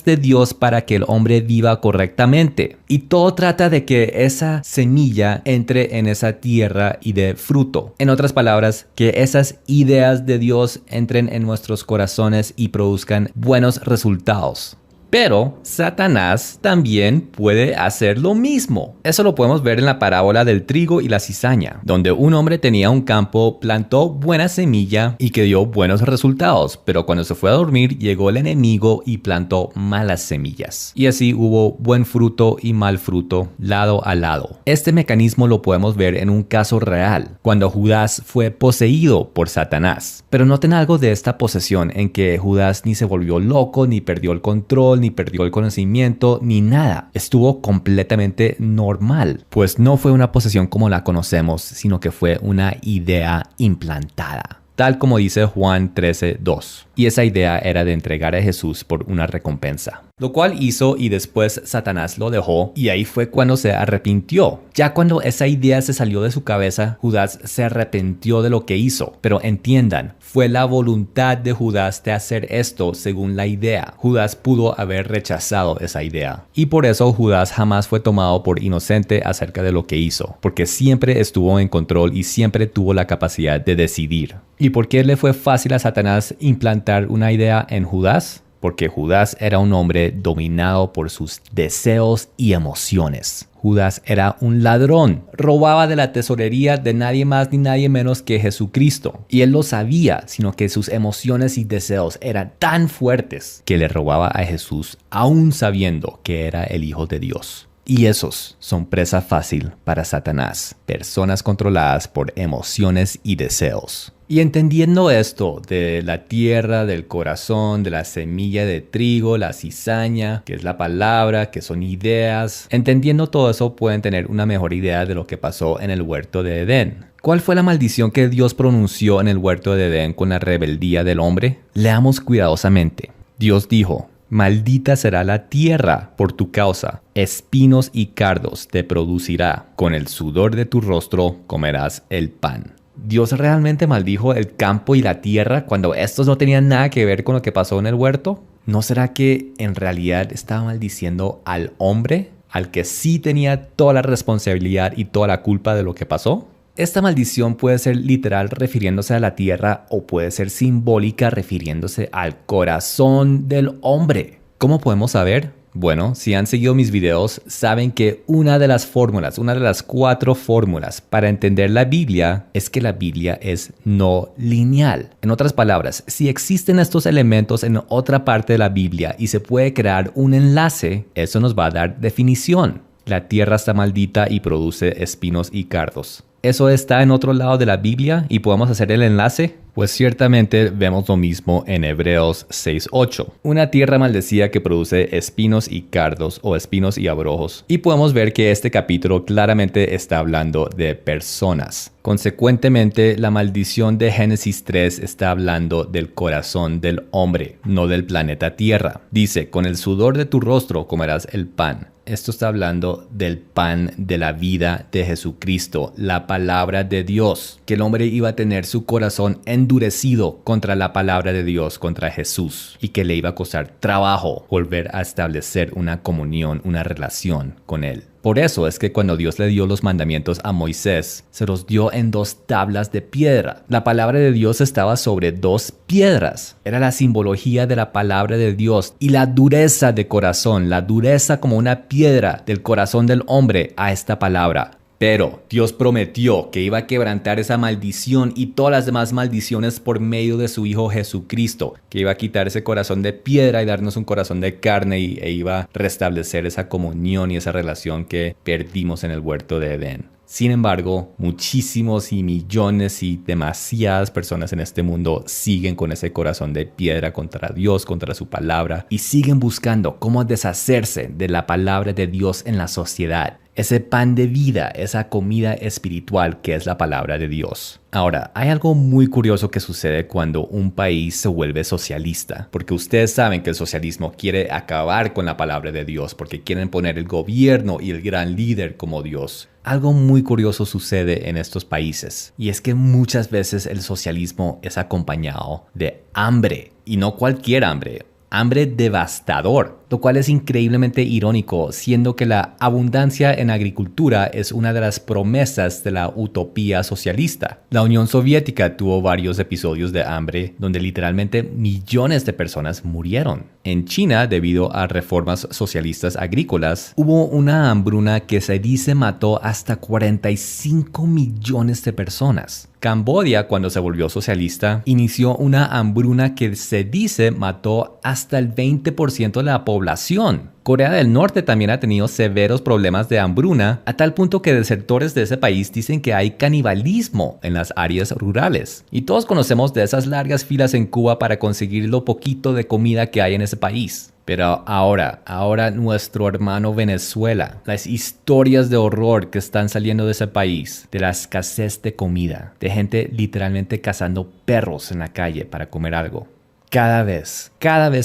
S5: de Dios para que el hombre viva correctamente. Y todo trata de que esa semilla entre en esa tierra y dé fruto. En otras palabras, que esas ideas de Dios entren en nuestros corazones y produzcan buenos resultados. Pero Satanás también puede hacer lo mismo. Eso lo podemos ver en la parábola del trigo y la cizaña, donde un hombre tenía un campo, plantó buena semilla y que dio buenos resultados, pero cuando se fue a dormir llegó el enemigo y plantó malas semillas. Y así hubo buen fruto y mal fruto, lado a lado. Este mecanismo lo podemos ver en un caso real, cuando Judas fue poseído por Satanás. Pero noten algo de esta posesión en que Judas ni se volvió loco, ni perdió el control, ni perdió el conocimiento, ni nada. Estuvo completamente normal, pues no fue una posesión como la conocemos, sino que fue una idea implantada. Tal como dice Juan 13:2. Y esa idea era de entregar a Jesús por una recompensa. Lo cual hizo y después Satanás lo dejó y ahí fue cuando se arrepintió. Ya cuando esa idea se salió de su cabeza, Judas se arrepintió de lo que hizo. Pero entiendan, fue la voluntad de Judas de hacer esto según la idea. Judas pudo haber rechazado esa idea. Y por eso Judas jamás fue tomado por inocente acerca de lo que hizo. Porque siempre estuvo en control y siempre tuvo la capacidad de decidir. ¿Y por qué le fue fácil a Satanás implantar una idea en Judas? Porque Judas era un hombre dominado por sus deseos y emociones. Judas era un ladrón, robaba de la tesorería de nadie más ni nadie menos que Jesucristo. Y él lo sabía, sino que sus emociones y deseos eran tan fuertes que le robaba a Jesús aún sabiendo que era el Hijo de Dios. Y esos son presa fácil para Satanás, personas controladas por emociones y deseos. Y entendiendo esto de la tierra, del corazón, de la semilla de trigo, la cizaña, que es la palabra, que son ideas, entendiendo todo eso pueden tener una mejor idea de lo que pasó en el huerto de Edén. ¿Cuál fue la maldición que Dios pronunció en el huerto de Edén con la rebeldía del hombre? Leamos cuidadosamente. Dios dijo: maldita será la tierra por tu causa, espinos y cardos te producirá, con el sudor de tu rostro comerás el pan. ¿Dios realmente maldijo el campo y la tierra cuando estos no tenían nada que ver con lo que pasó en el huerto? ¿No será que en realidad estaba maldiciendo al hombre, al que sí tenía toda la responsabilidad y toda la culpa de lo que pasó? Esta maldición puede ser literal refiriéndose a la tierra o puede ser simbólica refiriéndose al corazón del hombre. ¿Cómo podemos saber? Bueno, si han seguido mis videos, saben que una de las 4 fórmulas para entender la Biblia es que la Biblia es no lineal. En otras palabras, si existen estos elementos en otra parte de la Biblia y se puede crear un enlace, eso nos va a dar definición. La tierra está maldita y produce espinos y cardos. ¿Eso está en otro lado de la Biblia y podemos hacer el enlace? Pues ciertamente vemos lo mismo en Hebreos 6:8. Una tierra maldecida que produce espinos y cardos o espinos y abrojos. Y podemos ver que este capítulo claramente está hablando de personas. Consecuentemente, la maldición de Génesis 3 está hablando del corazón del hombre, no del planeta Tierra. Dice: con el sudor de tu rostro comerás el pan. Esto está hablando del pan de la vida de Jesucristo, la palabra de Dios, que el hombre iba a tener su corazón endurecido contra la palabra de Dios, contra Jesús, y que le iba a costar trabajo volver a establecer una comunión, una relación con él. Por eso es que cuando Dios le dio los mandamientos a Moisés, se los dio en 2 tablas de piedra. La palabra de Dios estaba sobre 2 piedras. Era la simbología de la palabra de Dios y la dureza de corazón, la dureza como una piedra del corazón del hombre a esta palabra. Pero Dios prometió que iba a quebrantar esa maldición y todas las demás maldiciones por medio de su Hijo Jesucristo, que iba a quitar ese corazón de piedra y darnos un corazón de carne e iba a restablecer esa comunión y esa relación que perdimos en el huerto de Edén. Sin embargo, muchísimos y millones y demasiadas personas en este mundo siguen con ese corazón de piedra contra Dios, contra su palabra, y siguen buscando cómo deshacerse de la palabra de Dios en la sociedad. Ese pan de vida, esa comida espiritual que es la palabra de Dios. Ahora, hay algo muy curioso que sucede cuando un país se vuelve socialista, porque ustedes saben que el socialismo quiere acabar con la palabra de Dios, porque quieren poner el gobierno y el gran líder como Dios. Algo muy curioso sucede en estos países, y es que muchas veces el socialismo es acompañado de hambre, y no cualquier hambre. Hambre devastador, lo cual es increíblemente irónico, siendo que la abundancia en agricultura es una de las promesas de la utopía socialista. La Unión Soviética tuvo varios episodios de hambre donde literalmente millones de personas murieron. En China, debido a reformas socialistas agrícolas, hubo una hambruna que se dice mató hasta 45 millones de personas. Camboya, cuando se volvió socialista, inició una hambruna que se dice mató hasta el 20% de la población. Corea del Norte también ha tenido severos problemas de hambruna, a tal punto que desertores de ese país dicen que hay canibalismo en las áreas rurales. Y todos conocemos de esas largas filas en Cuba para conseguir lo poquito de comida que hay en ese país. Pero ahora nuestro hermano Venezuela, las historias de horror que están saliendo de ese país, de la escasez de comida, de gente literalmente cazando perros en la calle para comer algo. Cada vez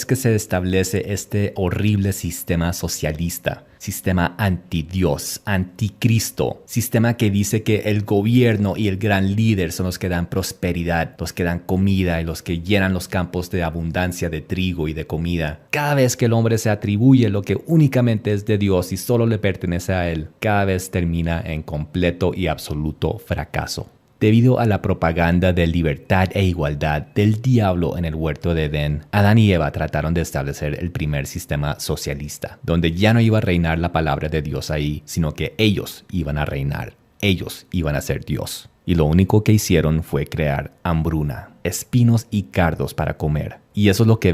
S5: que se establece este horrible sistema socialista, sistema anti-Dios, anticristo, sistema que dice que el gobierno y el gran líder son los que dan prosperidad, los que dan comida y los que llenan los campos de abundancia de trigo y de comida. Cada vez que el hombre se atribuye lo que únicamente es de Dios y solo le pertenece a él, cada vez termina en completo y absoluto fracaso. Debido a la propaganda de libertad e igualdad del diablo en el huerto de Edén, Adán y Eva trataron de establecer el primer sistema socialista, donde ya no iba a reinar la palabra de Dios ahí, sino que ellos iban a reinar, ellos iban a ser Dios. Y lo único que hicieron fue crear hambruna, espinos y cardos para comer. Y eso es lo que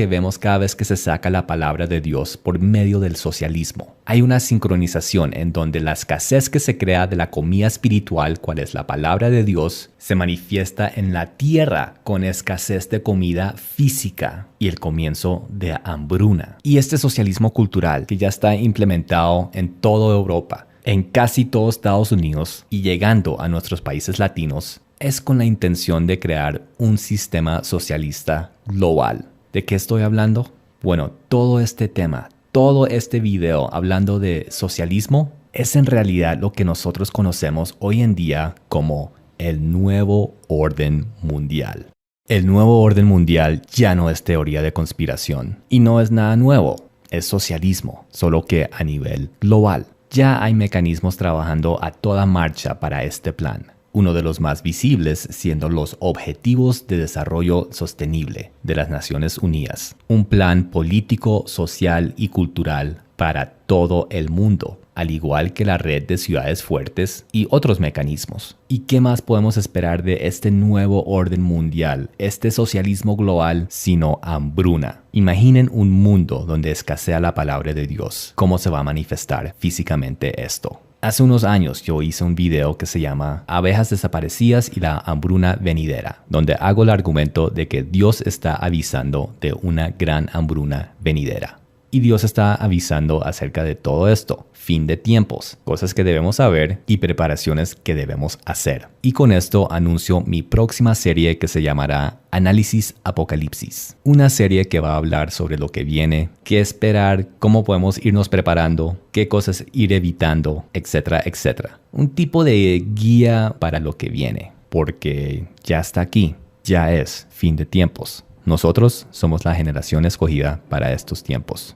S5: vemos cada vez que se saca la palabra de Dios por medio del socialismo. Hay una sincronización en donde la escasez que se crea de la comida espiritual, cual es la palabra de Dios, se manifiesta en la tierra con escasez de comida física y el comienzo de hambruna. Y este socialismo cultural que ya está implementado en toda Europa, en casi todos Estados Unidos y llegando a nuestros países latinos, es con la intención de crear un sistema socialista global. ¿De qué estoy hablando? Bueno, todo este tema, todo este video hablando de socialismo es en realidad lo que nosotros conocemos hoy en día como el nuevo orden mundial. El nuevo orden mundial ya no es teoría de conspiración y no es nada nuevo, es socialismo, solo que a nivel global. Ya hay mecanismos trabajando a toda marcha para este plan. Uno de los más visibles siendo los Objetivos de Desarrollo Sostenible de las Naciones Unidas. Un plan político, social y cultural para todo el mundo, al igual que la red de ciudades fuertes y otros mecanismos. ¿Y qué más podemos esperar de este nuevo orden mundial, este socialismo global, sino hambruna? Imaginen un mundo donde escasea la palabra de Dios. ¿Cómo se va a manifestar físicamente esto? Hace unos años yo hice un video que se llama Abejas desaparecidas y la hambruna venidera, donde hago el argumento de que Dios está avisando de una gran hambruna venidera. Y Dios está avisando acerca de todo esto, fin de tiempos, cosas que debemos saber y preparaciones que debemos hacer. Y con esto anuncio mi próxima serie que se llamará Análisis Apocalipsis. Una serie que va a hablar sobre lo que viene, qué esperar, cómo podemos irnos preparando, qué cosas ir evitando, etcétera, etcétera. Un tipo de guía para lo que viene, porque ya está aquí, ya es fin de tiempos. Nosotros somos la generación escogida para estos tiempos.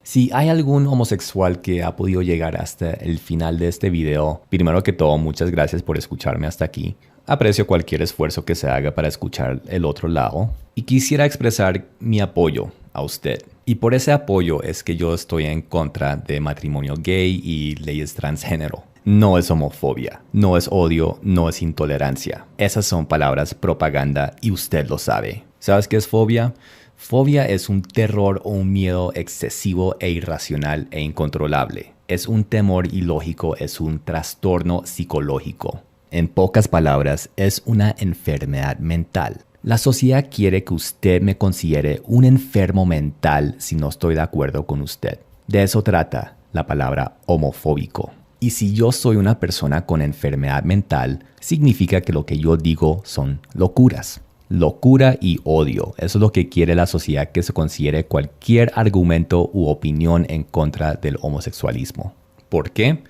S5: Si hay algún homosexual que ha podido llegar hasta el final de este video, primero que todo, muchas gracias por escucharme hasta aquí. Aprecio cualquier esfuerzo que se haga para escuchar el otro lado y quisiera expresar mi apoyo a usted. Y por ese apoyo es que yo estoy en contra de matrimonio gay y leyes transgénero. No es homofobia, no es odio, no es intolerancia. Esas son palabras propaganda y usted lo sabe. ¿Sabes qué es fobia? Fobia es un terror o un miedo excesivo e irracional e incontrolable. Es un temor ilógico, es un trastorno psicológico. En pocas palabras, es una enfermedad mental. La sociedad quiere que usted me considere un enfermo mental si no estoy de acuerdo con usted. De eso trata la palabra homofóbico. Y si yo soy una persona con enfermedad mental, significa que lo que yo digo son locuras. Locura y odio. Eso es lo que quiere la sociedad, que se considere cualquier argumento u opinión en contra del homosexualismo. ¿Por qué?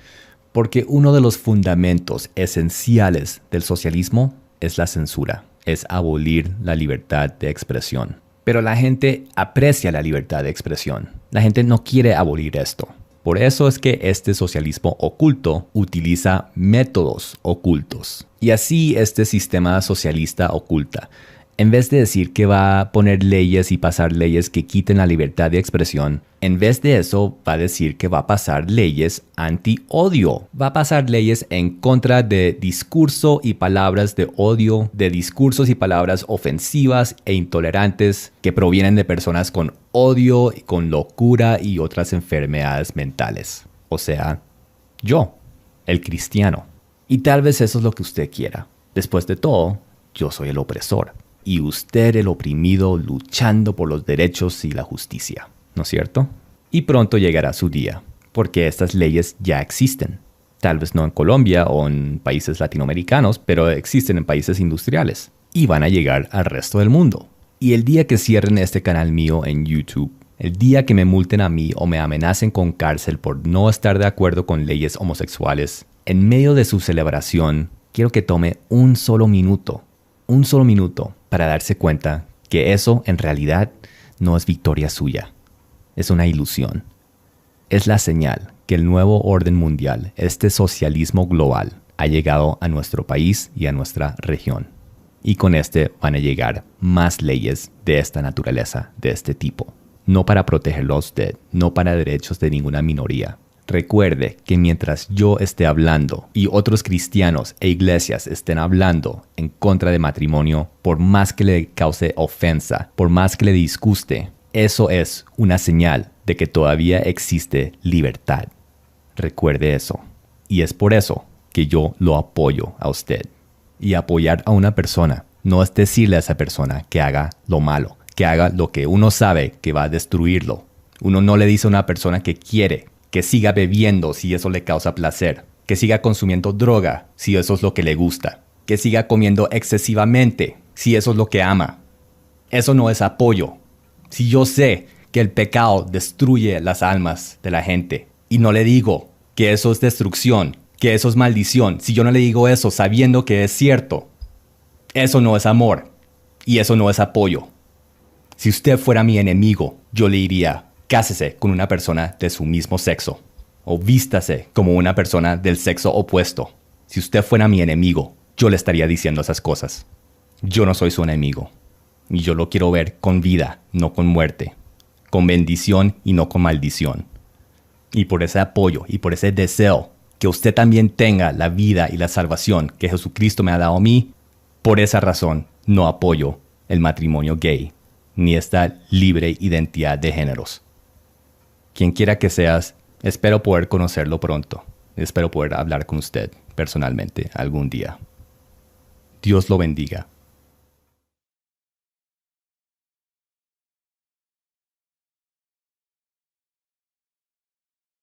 S5: Porque uno de los fundamentos esenciales del socialismo es la censura, es abolir la libertad de expresión. Pero la gente aprecia la libertad de expresión. La gente no quiere abolir esto. Por eso es que este socialismo oculto utiliza métodos ocultos. Y así este sistema socialista oculta, en vez de decir que va a poner leyes y pasar leyes que quiten la libertad de expresión, en vez de eso va a decir que va a pasar leyes anti-odio. Va a pasar leyes en contra de discurso y palabras de odio, de discursos y palabras ofensivas e intolerantes que provienen de personas con odio, con locura y otras enfermedades mentales. O sea, yo, el cristiano. Y tal vez eso es lo que usted quiera. Después de todo, yo soy el opresor. Y usted el oprimido luchando por los derechos y la justicia, ¿no es cierto? Y pronto llegará su día, porque estas leyes ya existen. Tal vez no en Colombia o en países latinoamericanos, pero existen en países industriales. Y van a llegar al resto del mundo. Y el día que cierren este canal mío en YouTube, el día que me multen a mí o me amenacen con cárcel por no estar de acuerdo con leyes homosexuales, en medio de su celebración, quiero que tome un solo minuto para darse cuenta que eso en realidad no es victoria suya. Es una ilusión. Es la señal que el nuevo orden mundial, este socialismo global, ha llegado a nuestro país y a nuestra región. Y con este van a llegar más leyes de esta naturaleza, de este tipo. No para protegerlo a usted, no para derechos de ninguna minoría. Recuerde que mientras yo esté hablando y otros cristianos e iglesias estén hablando en contra de matrimonio, por más que le cause ofensa, por más que le disguste, eso es una señal de que todavía existe libertad. Recuerde eso. Y es por eso que yo lo apoyo a usted. Y apoyar a una persona no es decirle a esa persona que haga lo malo, que haga lo que uno sabe que va a destruirlo. Uno no le dice a una persona que quiere que siga bebiendo si eso le causa placer, que siga consumiendo droga si eso es lo que le gusta, que siga comiendo excesivamente si eso es lo que ama. Eso no es apoyo. Si yo sé que el pecado destruye las almas de la gente y no le digo que eso es destrucción, que eso es maldición, si yo no le digo eso sabiendo que es cierto, eso no es amor y eso no es apoyo. Si usted fuera mi enemigo, yo le diría: cásese con una persona de su mismo sexo o vístase como una persona del sexo opuesto. Si usted fuera mi enemigo, yo le estaría diciendo esas cosas. Yo no soy su enemigo y yo lo quiero ver con vida, no con muerte, con bendición y no con maldición. Y por ese apoyo y por ese deseo que usted también tenga la vida y la salvación que Jesucristo me ha dado a mí, por esa razón no apoyo el matrimonio gay ni esta libre identidad de géneros. Quien quiera que seas, espero poder conocerlo pronto. Espero poder hablar con usted personalmente algún día. Dios lo bendiga.